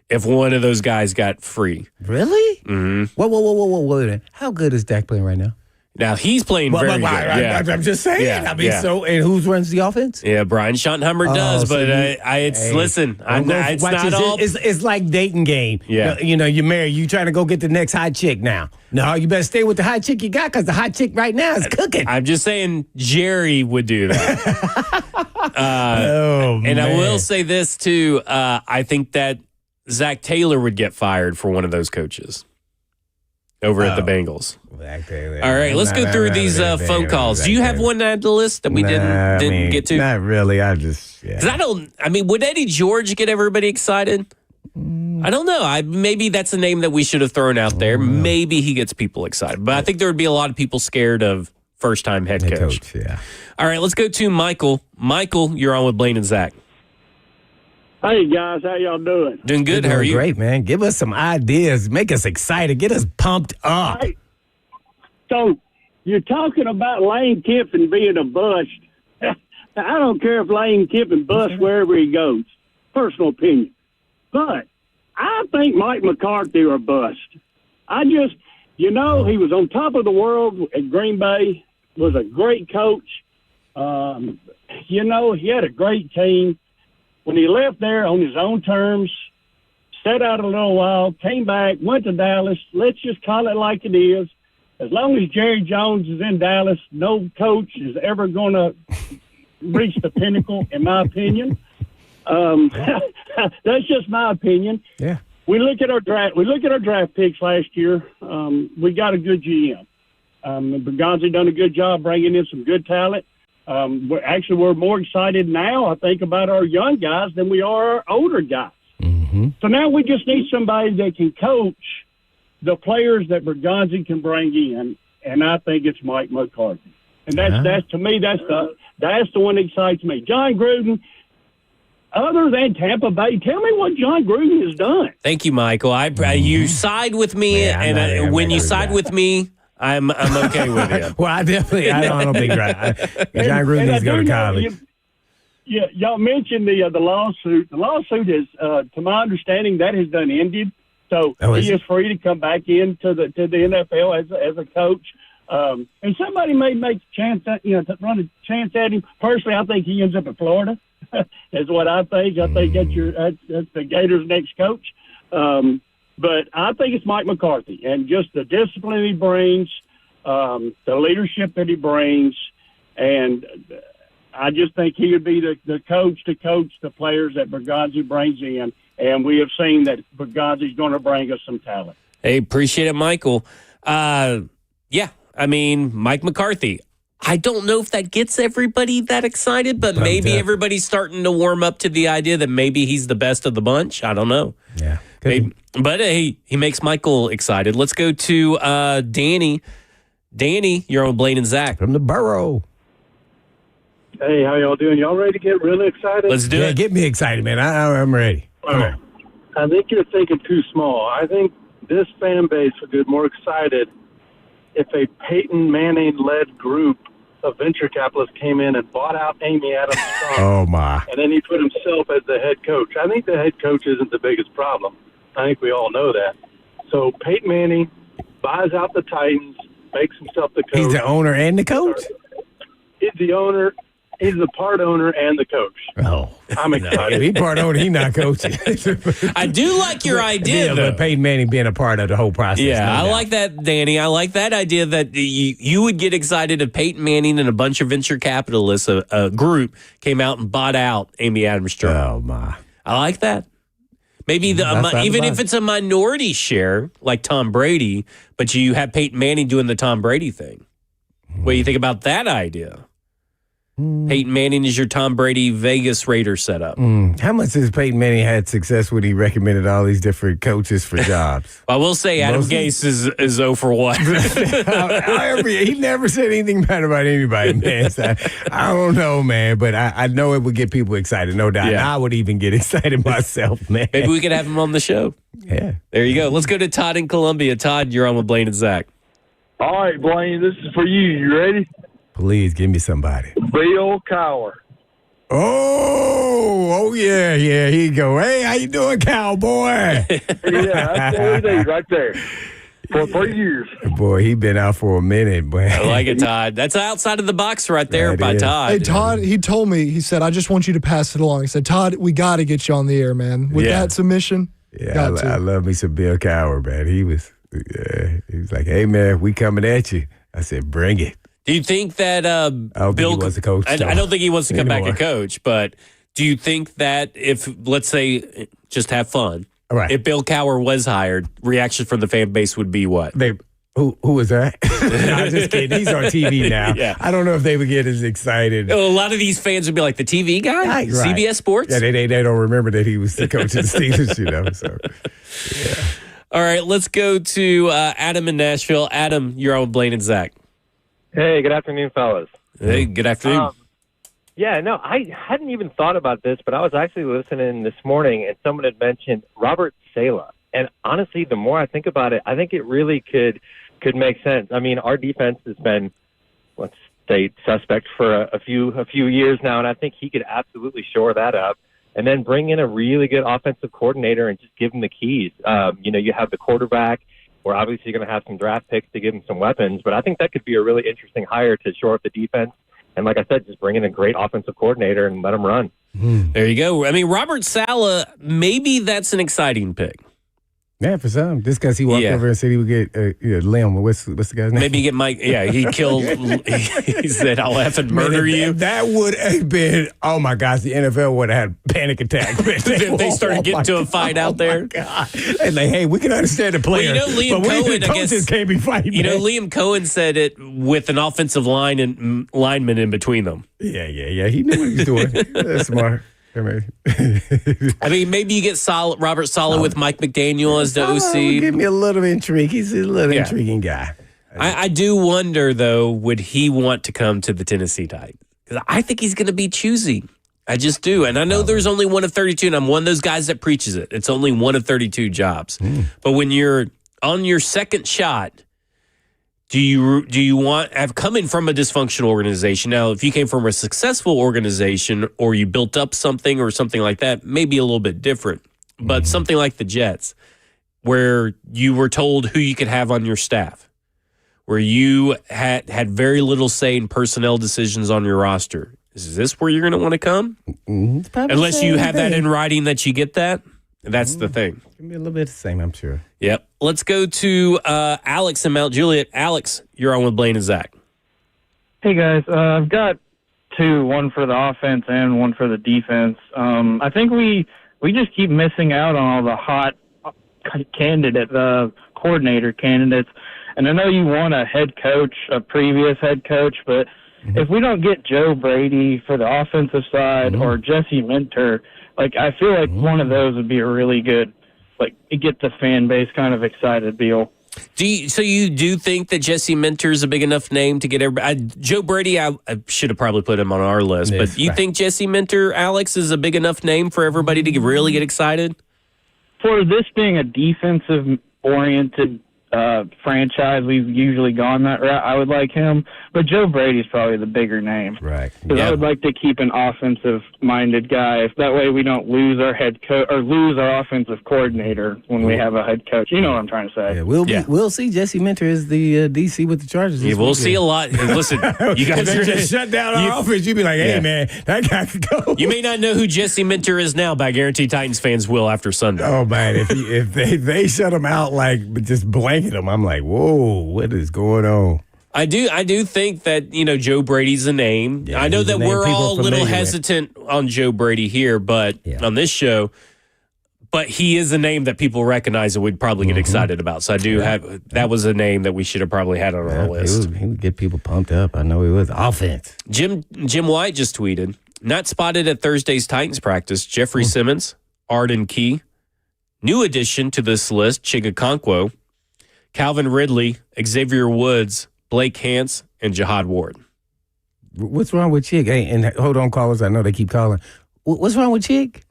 if one of those guys got free. Really? Mm-hmm. Whoa. Wait a minute. How good is Dak playing right now? Now, he's playing very good. I'm just saying. And who runs the offense? Yeah, Brian Schottenheimer does, but listen, it's not all... It's like dating game. Yeah. You're married. You trying to go get the next hot chick now. No, you better stay with the hot chick you got because the hot chick right now is cooking. I'm just saying Jerry would do that. And I will say this, too. I think that Zach Taylor would get fired for one of those coaches over at the Bengals. All right, let's go through these phone calls. Do you have one on the list that we didn't get to? Not really. Because would Eddie George get everybody excited? I don't know. Maybe that's a name that we should have thrown out there. Maybe he gets people excited. But I think there would be a lot of people scared of first-time head coach. Yeah. All right, let's go to Michael. Michael, you're on with Blaine and Zach. Hey, guys. How y'all doing? Doing good. How are you? Great, man. Give us some ideas. Make us excited. Get us pumped up. Hey, so you're talking about Lane Kiffin being a bust. I don't care if Lane Kiffin busts wherever he goes. Personal opinion. But I think Mike McCarthy are a bust. He was on top of the world at Green Bay, was a great coach. He had a great team. When he left there on his own terms, sat out a little while, came back, went to Dallas. Let's just call it like it is. As long as Jerry Jones is in Dallas, no coach is ever going to reached the pinnacle, in my opinion. That's just my opinion. Yeah. We look at our draft picks last year. We got a good GM. Bergonzi done a good job bringing in some good talent. We're more excited now, I think, about our young guys than we are our older guys. Mm-hmm. So now we just need somebody that can coach the players that Bergonzi can bring in, and I think it's Mike McCarthy. And that's to me, that's the one that excites me. John Gruden. Other than Tampa Bay, tell me what John Gruden has done. Thank you, Michael. You side with me, when you side with me, I'm okay with it. Well, I don't think John Gruden needs to go to college. Y'all mentioned the lawsuit. The lawsuit is, to my understanding, that has done ended. So he is free to come back into the NFL as a coach. And somebody may make a chance to run a chance at him. Personally, I think he ends up in Florida. Is what I think. I think that's the Gators' next coach. But I think it's Mike McCarthy, and just the discipline he brings, the leadership that he brings, and I just think he would be the coach to coach the players that Bergonzi brings in, and we have seen that Bergonzi's going to bring us some talent. Hey, appreciate it, Michael. Mike McCarthy. I don't know if that gets everybody that excited, but maybe everybody's starting to warm up to the idea that maybe he's the best of the bunch. I don't know. Yeah. But he makes Michael excited. Let's go to Danny. Danny, you're on Blaine and Zach. From the borough. Hey, how y'all doing? Y'all ready to get really excited? Let's do it. Get me excited, man. I'm ready. All right. I think you're thinking too small. I think this fan base would get more excited if a Peyton Manning-led group of venture capitalists came in and bought out Amy Adams Strong. Oh, my. And then he put himself as the head coach. I think the head coach isn't the biggest problem. I think we all know that. So Peyton Manning buys out the Titans, makes himself the coach. He's the owner and the coach? He's the owner. He's the part owner and the coach. Oh. I'm excited. He part owner, he not coaching. I do like your idea, though. But Peyton Manning being a part of the whole process. Yeah, I like that, Danny. I like that idea that you would get excited if Peyton Manning and a bunch of venture capitalists, a group, came out and bought out Amy Adams Strong. Oh, my. I like that. Maybe even if it's a minority share, like Tom Brady, but you have Peyton Manning doing the Tom Brady thing. What do you think about that idea? Peyton Manning is your Tom Brady Vegas Raider setup. How much has Peyton Manning had success when he recommended all these different coaches for jobs? I will say Adam Gase is 0 for 1. He never said anything bad about anybody, man. So, I don't know, man, but I know it would get people excited, no doubt. Yeah. I would even get excited myself, man. Maybe we could have him on the show. Yeah. There you go. Let's go to Todd in Columbia. Todd, you're on with Blaine and Zach. All right, Blaine, this is for you. You ready? Please give me somebody. Bill Cowher. Oh, yeah. Here you go. Hey, how you doing, cowboy? Yeah, that's what it is right there. For 3 years. Boy, he been out for a minute, boy. I like it, Todd. That's outside of the box right there by Todd. Hey, Todd, he told me, he said, I just want you to pass it along. He said, Todd, we got to get you on the air, man. With that submission. Yeah, I love me some Bill Cowher, man. He was like, hey, man, we coming at you. I said, bring it. Do you think that I don't think he wants to coach? I don't think he wants to come back and coach, but do you think that if, let's say, just have fun, right. If Bill Cowher was hired, reaction from the fan base would be what? Who was that? No, I'm just kidding. He's on TV now. Yeah. I don't know if they would get as excited. A lot of these fans would be like, the TV guy? Right. CBS Sports? Yeah, they don't remember that he was the coach of the Steelers, So, yeah. All right, let's go to Adam in Nashville. Adam, you're on with Blaine and Zach. Hey, good afternoon, fellas. Hey, good afternoon. I hadn't even thought about this, but I was actually listening this morning, and someone had mentioned Robert Saleh. And honestly, the more I think about it, I think it really could make sense. I mean, our defense has been, let's say, suspect for a few years now, and I think he could absolutely shore that up. And then bring in a really good offensive coordinator and just give him the keys. You have the quarterback. We're obviously going to have some draft picks to give him some weapons, but I think that could be a really interesting hire to shore up the defense. And like I said, just bring in a great offensive coordinator and let him run. There you go. I mean, Robert Saleh, maybe that's an exciting pick. Yeah, for some. Just because he walked over and said he would get Lim. What's the guy's name? Maybe get Mike. Yeah, he killed. He said, "I'll effing murder you." That would have been. Oh my gosh, the NFL would have had a panic attack. If they started getting to a fight out there. God. And like, hey, we can understand the player. Well, Liam Cohen, I guess, can't be fighting. Liam Cohen said it with an offensive lineman in between them. Yeah. He knew what he was doing. That's smart. I mean, maybe you get Robert Saleh with Mike McDaniel as the OC. Give me a little intrigue. He's a little intriguing guy. I do wonder, though, would he want to come to the Tennessee Titans? Because I think he's going to be choosy. I just do. And I know there's only one of 32, and I'm one of those guys that preaches it. It's only one of 32 jobs. But when you're on your second shot, do you want have coming from a dysfunctional organization? Now, if you came from a successful organization or you built up something or something like that, maybe a little bit different. But something like the Jets, where you were told who you could have on your staff, where you had very little say in personnel decisions on your roster. Is this where you're going to want to come? Unless you have that in writing that you get that. That's the thing. It's going to be a little bit the same, I'm sure. Yep. Let's go to Alex in Mount Juliet. Alex, you're on with Blaine and Zach. Hey, guys. I've got two, one for the offense and one for the defense. I think we just keep missing out on all the hot coordinator candidates. And I know you want a head coach, a previous head coach, but if we don't get Joe Brady for the offensive side or Jesse Minter, I feel like one of those would be a really good, get the fan base kind of excited deal. So you do think that Jesse Minter is a big enough name to get everybody? Joe Brady, I should have probably put him on our list, but you think Jesse Minter, Alex, is a big enough name for everybody to really get excited? For this being a defensive-oriented franchise, we've usually gone that route. I would like him, but Joe Brady's probably the bigger name. Right. Because I would like to keep an offensive-minded guy. If that way we don't lose our head coach or lose our offensive coordinator when we have a head coach. You know what I'm trying to say? Yeah, we'll see. Jesse Minter is the DC with the Chargers. Yeah, we'll see a lot. Listen, you guys are just shut down our offense. You'd be like, hey man, that guy could go. You may not know who Jesse Minter is now, but I guarantee Titans fans will after Sunday. Oh man, if they shut him out just blanket him, I'm like, whoa, what is going on? I do think that, Joe Brady's a name. I know that we're all a little hesitant on Joe Brady here, but on this show, but he is a name that people recognize and would probably get excited about. So I do that was a name that we should have probably had on our list. He would get people pumped up. I know he was offense. Jim White just tweeted, not spotted at Thursday's Titans practice, Jeffrey Simmons, Arden Key, new addition to this list, Chig Okonkwo, Calvin Ridley, Xavier Woods, Blake Hance, and Jihad Ward. What's wrong with Chig? Hey, and hold on, callers. I know they keep calling. What's wrong with Chig?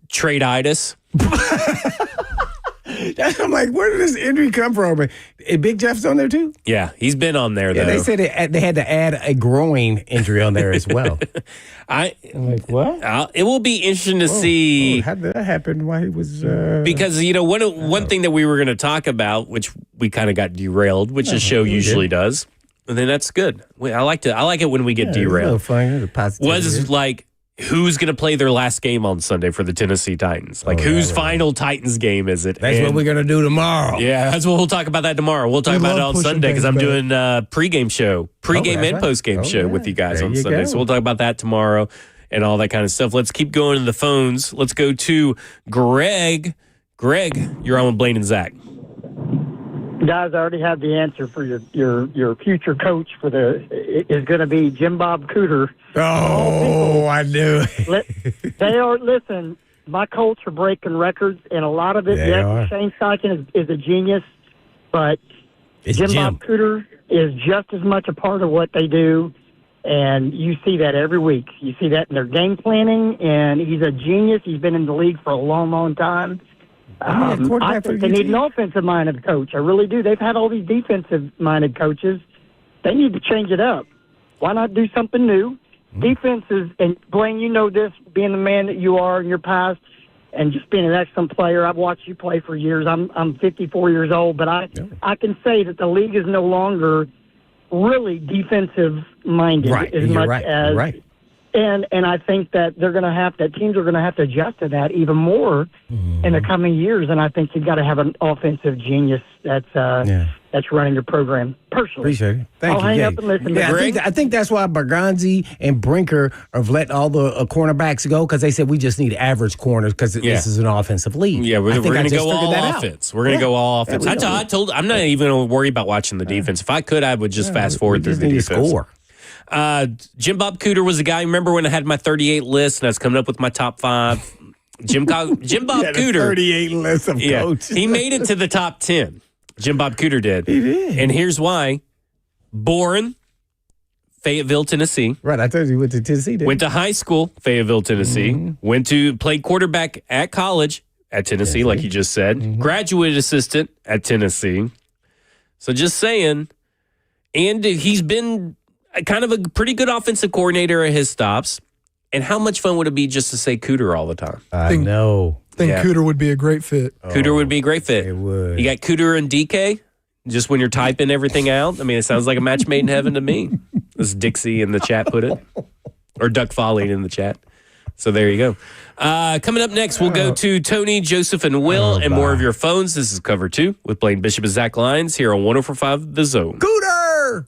Trade-itis. I'm like, where did this injury come from? Big Jeff's on there too? Yeah, he's been on there, though. They said they had to add a groin injury on there as well. I'm like, what? It will be interesting to see. How did that happen? Why he was... Because, one thing that we were going to talk about, which we kind of got derailed, which the show usually does, and then that's good. I like it when we get derailed. It's a little fun. Was like, who's going to play their last game on Sunday for the Tennessee Titans? Whose final Titans game is it? That's what we're going to do tomorrow. Yeah, that's what we'll talk about that tomorrow. We'll talk about it on Sunday because I'm doing a pregame and postgame show with you guys on Sunday. So we'll talk about that tomorrow and all that kind of stuff. Let's keep going to the phones. Let's go to Greg. Greg, you're on with Blaine and Zach. Guys, I already have the answer for your future coach is going to be Jim Bob Cooter. Oh, I knew. Listen, my Colts are breaking records, and a lot of it, Shane Steichen is a genius, but Jim Bob Cooter is just as much a part of what they do, and you see that every week. You see that in their game planning, and he's a genius. He's been in the league for a long, long time. I think they need an offensive-minded coach. I really do. They've had all these defensive-minded coaches. They need to change it up. Why not do something new? Defenses, and Blaine, you know this, being the man that you are in your past and just being an excellent player. I've watched you play for years. I'm 54 years old, but I can say that the league is no longer really defensive-minded as much as And I think that teams are going to have to adjust to that even more in the coming years. And I think you've got to have an offensive genius that's running your program. Personally, appreciate it. Thank I'll you. hang Yeah. up and listen. I think that's why Berganzi and Brinker have let all the cornerbacks go because they said we just need average corners because this is an offensive league. Yeah, we're going to go all offense. We're going to go all offense. I told I'm not even going to worry about watching the defense. If I could, I would just fast forward through the defense. Score. Jim Bob Cooter was the guy. Remember when I had my 38 list and I was coming up with my top 5? Jim Bob Cooter. 38 list of coaches. He made it to the top 10. Jim Bob Cooter did. He did. And here's why. Born Fayetteville, Tennessee. Right, I told you he went to Tennessee. Went to high school, Fayetteville, Tennessee. Went to play quarterback at college at Tennessee, like you just said. Graduate assistant at Tennessee. So just saying. And he's been kind of a pretty good offensive coordinator at his stops. And how much fun would it be just to say Cooter all the time? I know. I think Cooter would be a great fit. Cooter would be a great fit. It would. You got Cooter and DK, just when you're typing everything out. I mean, it sounds like a match made in heaven to me. As Dixie in the chat put it. Or Duck Foley in the chat. So there you go. Coming up next, we'll go to Tony, Joseph, and Will, and more of your phones. This is Cover 2 with Blaine Bishop and Zach Lyons here on 104.5 The Zone. Cooter!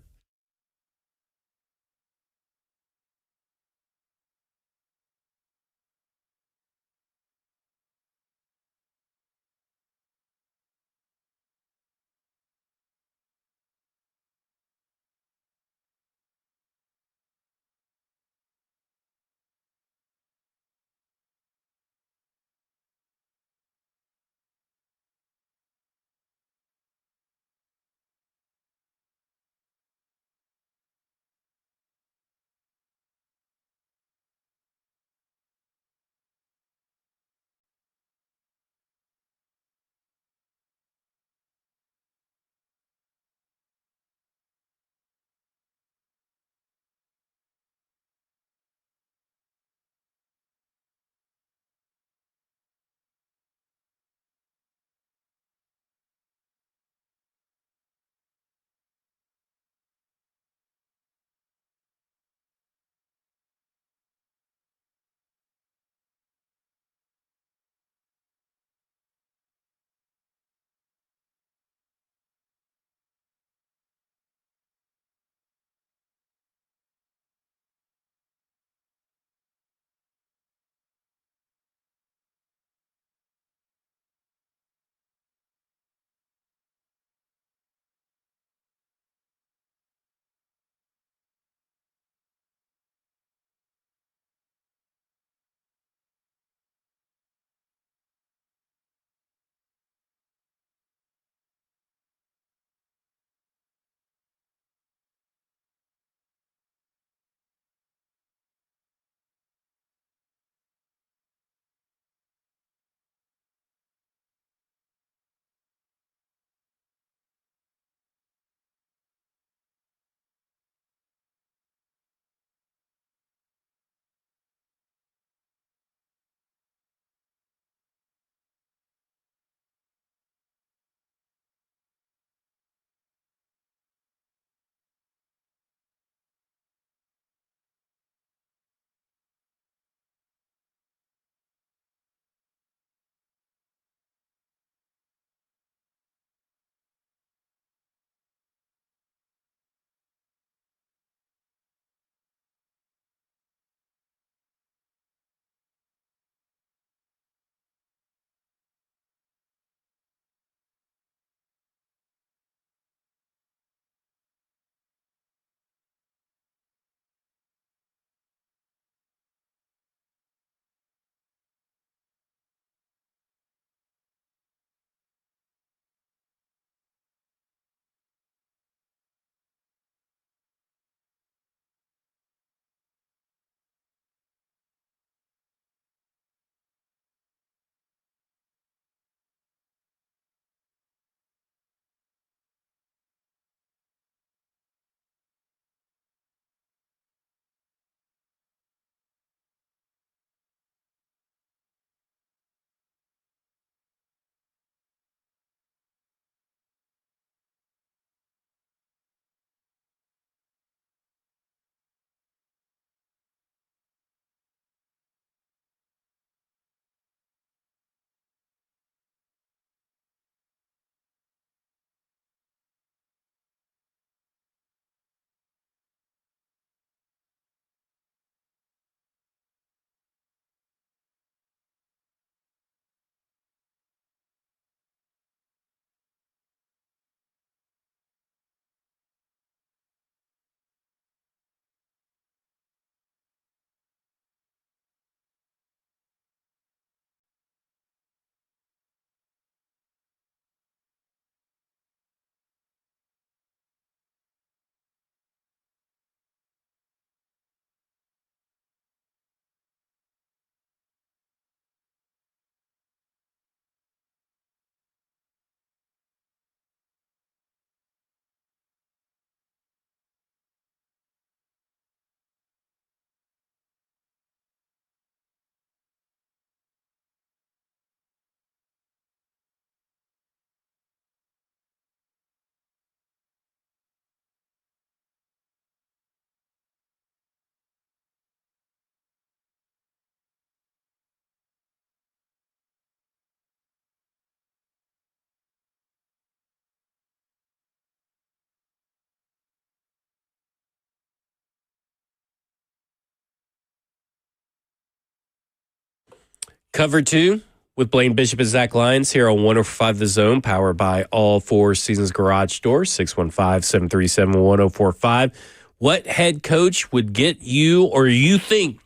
Cover 2 with Blaine Bishop and Zach Lyons here on 105 The Zone, powered by all Four Seasons Garage Doors, 615-737-1045. What head coach would get you or you think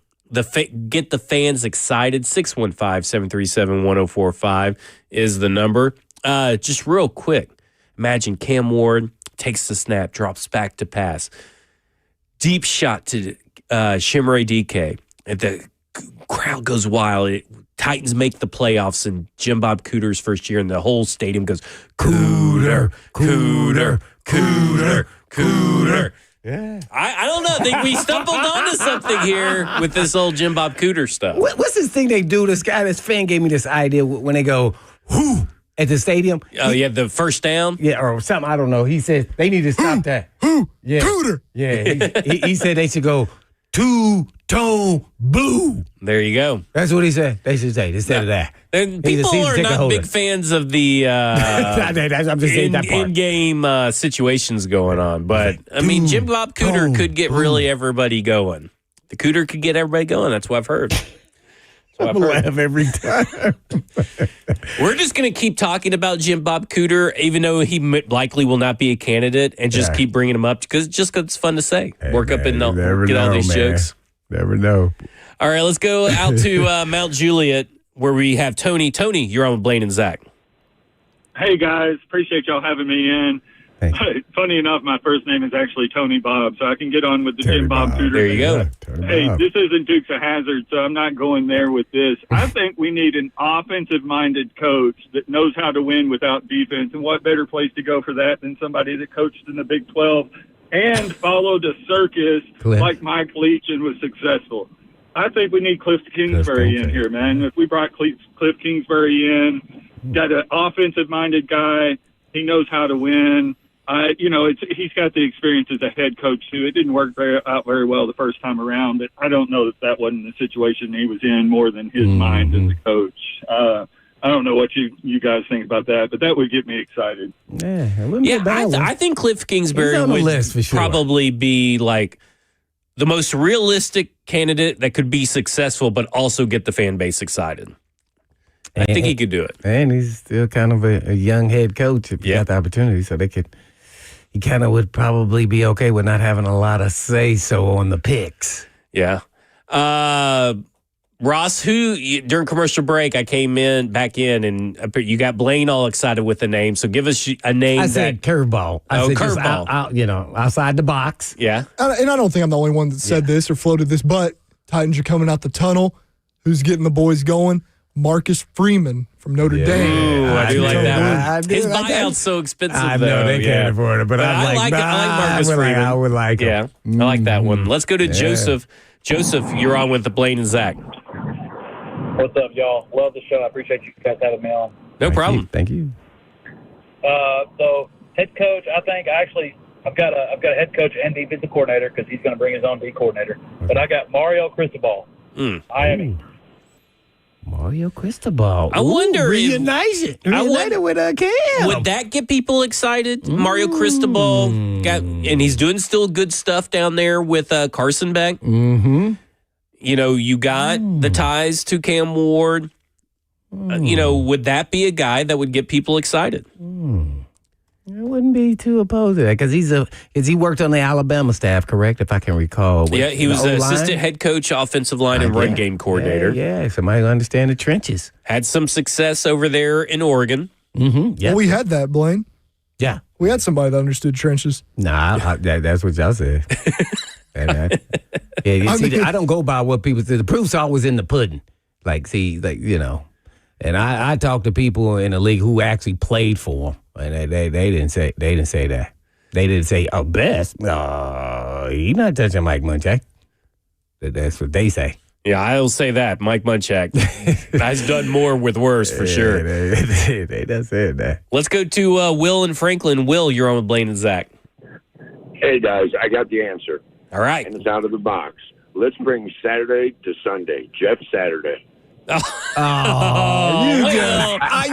get the fans excited? 615-737-1045 is the number. Just real quick, imagine Cam Ward takes the snap, drops back to pass. Deep shot to Chimere Dike. The crowd goes wild. Titans make the playoffs in Jim Bob Cooter's first year, and the whole stadium goes, Cooter, Cooter, Cooter, Cooter. Yeah. I don't know. I think we stumbled onto something here with this old Jim Bob Cooter stuff. What's this thing they do? This fan gave me this idea when they go, whoo, at the stadium. Oh, yeah, the first down? Yeah, or something. I don't know. He said they need to stop that. Yeah. Cooter. Yeah, he said they should go two-tone blue. There you go. That's what he said. They should say instead of that. And people are not big fans of the I'm just saying that part. In-game situations going on. But, I mean, Jim Bob Cooter could get really everybody going. The Cooter could get everybody going. That's what I've heard. I laugh every time. We're just going to keep talking about Jim Bob Cooter, even though he likely will not be a candidate, and just keep bringing him up because it's fun to say. Work up and get all these jokes. Never know. All right, let's go out to Mount Juliet where we have Tony. Tony, you're on with Blaine and Zach. Hey, guys. Appreciate y'all having me in. Funny enough, my first name is actually Tony Bob, so I can get on with the Jim Bob Cooter. There you go. Hey, this isn't Dukes of Hazzard, so I'm not going there with this. I think we need an offensive-minded coach that knows how to win without defense, and what better place to go for that than somebody that coached in the Big 12 and followed a circus like Mike Leach and was successful. I think we need Cliff Kingsbury in here, man. If we brought Cliff Kingsbury in, got an offensive-minded guy, he knows how to win. He's got the experience as a head coach, too. It didn't work out very well the first time around, but I don't know that wasn't the situation he was in more than his mind as a coach. I don't know what you guys think about that, but that would get me excited. I think Cliff Kingsbury would probably be like the most realistic candidate that could be successful, but also get the fan base excited. I think he could do it. And he's still kind of a young head coach if he got the opportunity, so he kind of would probably be okay with not having a lot of say-so on the picks. Yeah. Ross, during commercial break, I came back in, and you got Blaine all excited with the name. So give us a name. I said curveball. I said curveball. Outside the box. Yeah. And I don't think I'm the only one that said this or floated this, but Titans are coming out the tunnel. Who's getting the boys going? Marcus Freeman from Notre Dame. Ooh, I do like that one. His buyout's so expensive, I know they can't afford it, but I like Marcus Freeman. I would like him. I like that one. Let's go to Joseph. Joseph, you're on with the Blaine and Zach. What's up, y'all? Love the show. I appreciate you guys having me on. No problem. Thank you. So head coach, I think I've got a head coach and defensive coordinator because he's going to bring his own D coordinator. But I got Mario Cristobal. Miami. Mario Cristobal. I wonder reunited with Cam. Would that get people excited? Mario Cristobal and he's doing still good stuff down there with Carson Beck. Mm-hmm. You got the ties to Cam Ward. Would that be a guy that would get people excited? I wouldn't be too opposed to that because he worked on the Alabama staff, correct? If I can recall. He was the assistant head coach, offensive line, and run game coordinator. Yeah, somebody who understands the trenches. Had some success over there in Oregon. Mm-hmm. Well, we had that, Blaine. Yeah. We had somebody that understood trenches. Nah, that's what y'all said. I don't go by what people say. The proof's always in the pudding. And I talk to people in the league who actually played for them, and they didn't say that. They didn't say, "Oh, best." He's not touching Mike Munchak. That's what they say. Yeah, I'll say that. Mike Munchak has done more with worse for sure. They done said that. Let's go to Will and Franklin. Will, you're on with Blaine and Zach. Hey, guys, I got the answer. All right. And it's out of the box. Let's bring Saturday to Sunday. Jeff Saturday.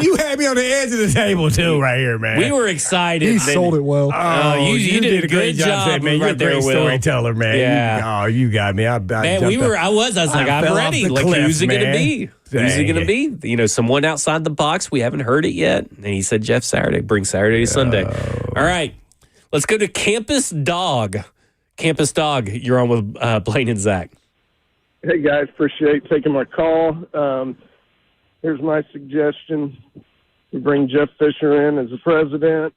You You had me on the edge of the table, too, right here, man. We were excited. He sold it well. You did a great job, man. You're a great storyteller, man. Yeah. You got me. I was like, I'm ready. Like, who's it going to be? Who's it going to be? You know, someone outside the box. We haven't heard it yet. And he said Jeff Saturday. Bring Saturday to Sunday. All right. Let's go to Campus Dog. Campus Dog, you're on with Blaine and Zach. Hey, guys. Appreciate taking my call. Here's my suggestion. We bring Jeff Fisher in as the president.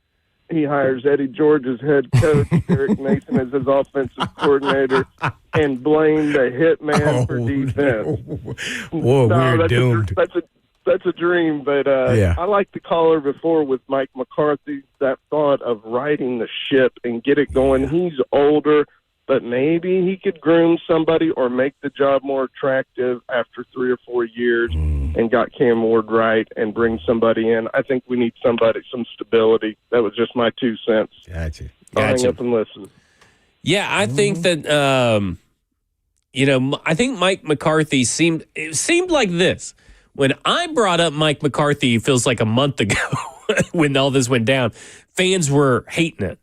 He hires Eddie George as head coach, Derek Mason as his offensive coordinator, and Blaine the hitman for defense. Whoa, we're doomed. That's a dream, but I like the caller before with Mike McCarthy, that thought of riding the ship and get it going. He's older, but maybe he could groom somebody or make the job more attractive after 3 or 4 years and got Cam Ward right and bring somebody in. I think we need some stability. That was just my 2 cents. Gotcha. I'll hang up and listen. Yeah, I think that, I think Mike McCarthy seemed like this. When I brought up Mike McCarthy, it feels like a month ago when all this went down, fans were hating it.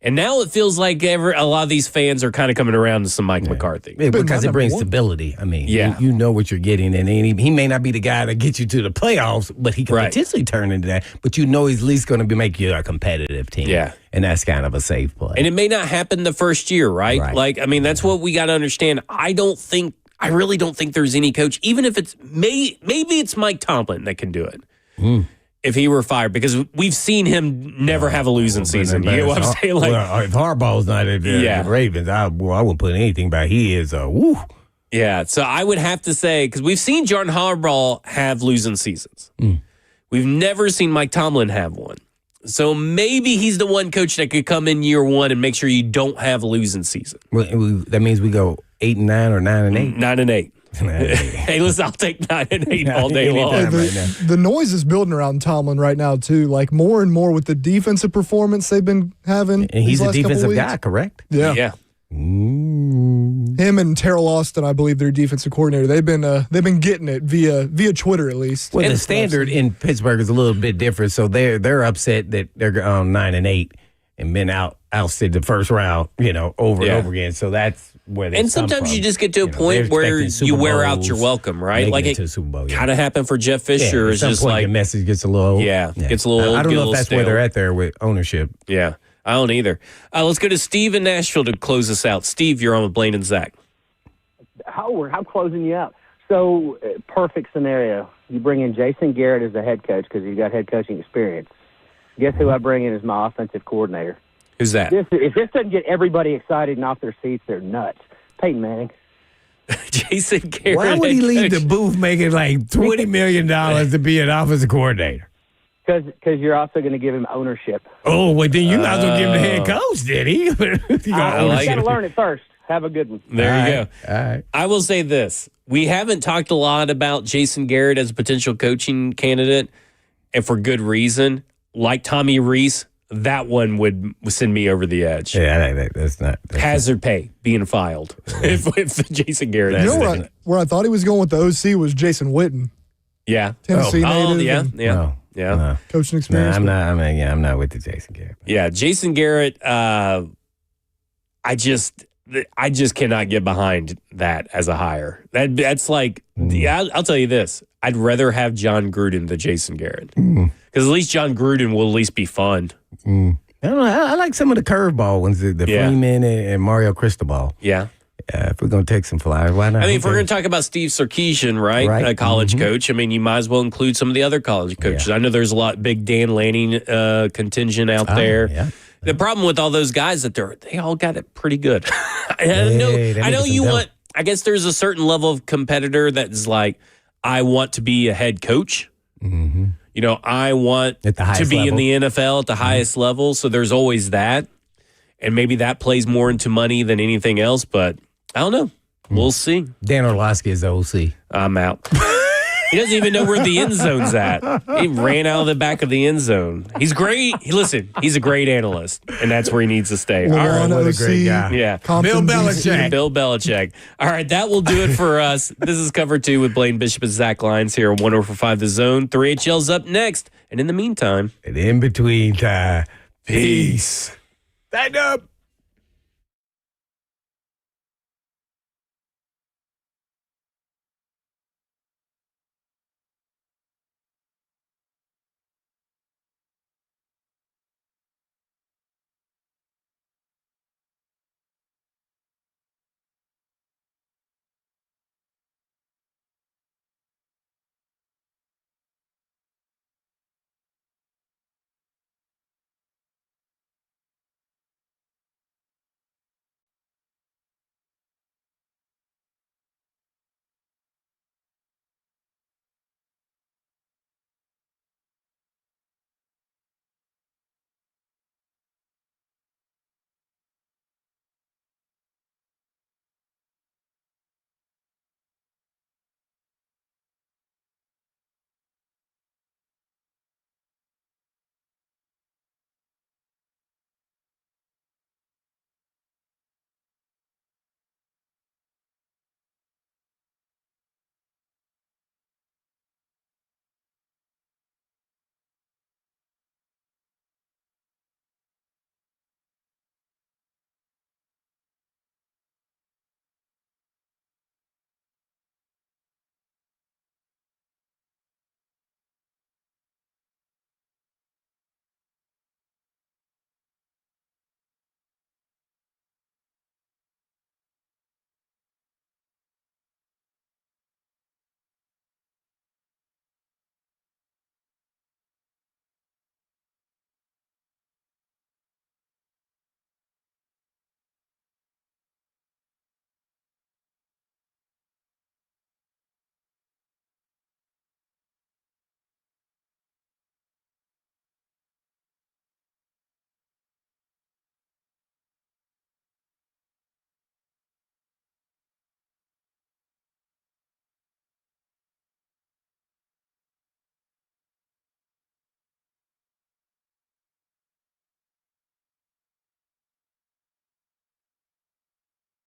And now it feels like a lot of these fans are kind of coming around to some Mike McCarthy. Yeah, because it brings stability. I mean, you know what you're getting. And he may not be the guy that gets you to the playoffs, but he can potentially turn into that. But you know he's at least going to make you a competitive team. Yeah. And that's kind of a safe play. And it may not happen the first year, right? Like, I mean, that's what we got to understand. I really don't think there's any coach, even if it's maybe it's Mike Tomlin that can do it. If he were fired, because we've seen him never have a losing season. You know what I'm saying? Like, if Harbaugh's not at the Ravens, I wouldn't put anything by. He is woo. Yeah, so I would have to say, because we've seen John Harbaugh have losing seasons. We've never seen Mike Tomlin have one. So maybe he's the one coach that could come in year one and make sure you don't have a losing season. Well, that means we go 8-9 or 9-8. 9-8. Hey, listen, I'll take 9-8 all day long. The noise is building around Tomlin right now, too. Like, more and more with the defensive performance they've been having. And he's a defensive guy, correct? Yeah. Him and Terrell Austin, I believe, their defensive coordinator. They've been getting it via Twitter, at least. Well, the standard in Pittsburgh is a little bit different, so they're upset that they're on 9-8 and been ousted the first round, over and over again. So that's where they. And sometimes you just get to a point where you wear out your welcome, right? Like it kind of happened for Jeff Fisher. At some just point like your message gets a little gets a little. I don't know if that's where they're at there with ownership. Yeah, I don't either. Let's go to Steve in Nashville to close us out. Steve, you're on with Blaine and Zach. I'm closing you out. So, perfect scenario. You bring in Jason Garrett as the head coach because he's got head coaching experience. Guess who I bring in as my offensive coordinator? Who's that? If this doesn't get everybody excited and off their seats, they're nuts. Peyton Manning. Jason Garrett. Why would he leave the booth making like $20 million to be an offensive coordinator? Because you're also going to give him ownership. Oh, well, then you might as well give him the head coach, did he? You got to learn it first. Have a good one. There you go. All right. I will say this. We haven't talked a lot about Jason Garrett as a potential coaching candidate, and for good reason. Like Tommy Rees, that one would send me over the edge. Yeah, that's hazard pay being filed if Jason Garrett. You know where I thought he was going with the OC was Jason Witten. Yeah, Tennessee native. Yeah. Coaching experience. I'm not with the Jason Garrett. Yeah, Jason Garrett. I just cannot get behind that as a hire. That's like, I'll tell you this. I'd rather have John Gruden than Jason Garrett. Because at least John Gruden will at least be fun. I don't know. I like some of the curveball ones, the Freeman and Mario Cristobal. Yeah. If we're going to take some flyers, why not? I mean, if we're going to talk about Steve Sarkisian, right? A college coach, I mean, you might as well include some of the other college coaches. I know there's a lot, big Dan Lanning contingent out there. Yeah. The problem with all those guys that they all got it pretty good. I know you want. I guess there's a certain level of competitor that's like, I want to be a head coach. Mm-hmm. I want to be in the NFL at the highest level. So there's always that, and maybe that plays more into money than anything else. But I don't know. We'll see. Dan Orlovsky is the OC. I'm out. He doesn't even know where the end zone's at. He ran out of the back of the end zone. He's great. Listen, he's a great analyst, and that's where he needs to stay. All right, what a great guy. Yeah. Bill Belichick. Bill Belichick. All right, that will do it for us. This is Cover 2 with Blaine Bishop and Zach Lyons here on 104.5 The Zone. 3HL's up next. And in the meantime, and in between time, peace. Stand up.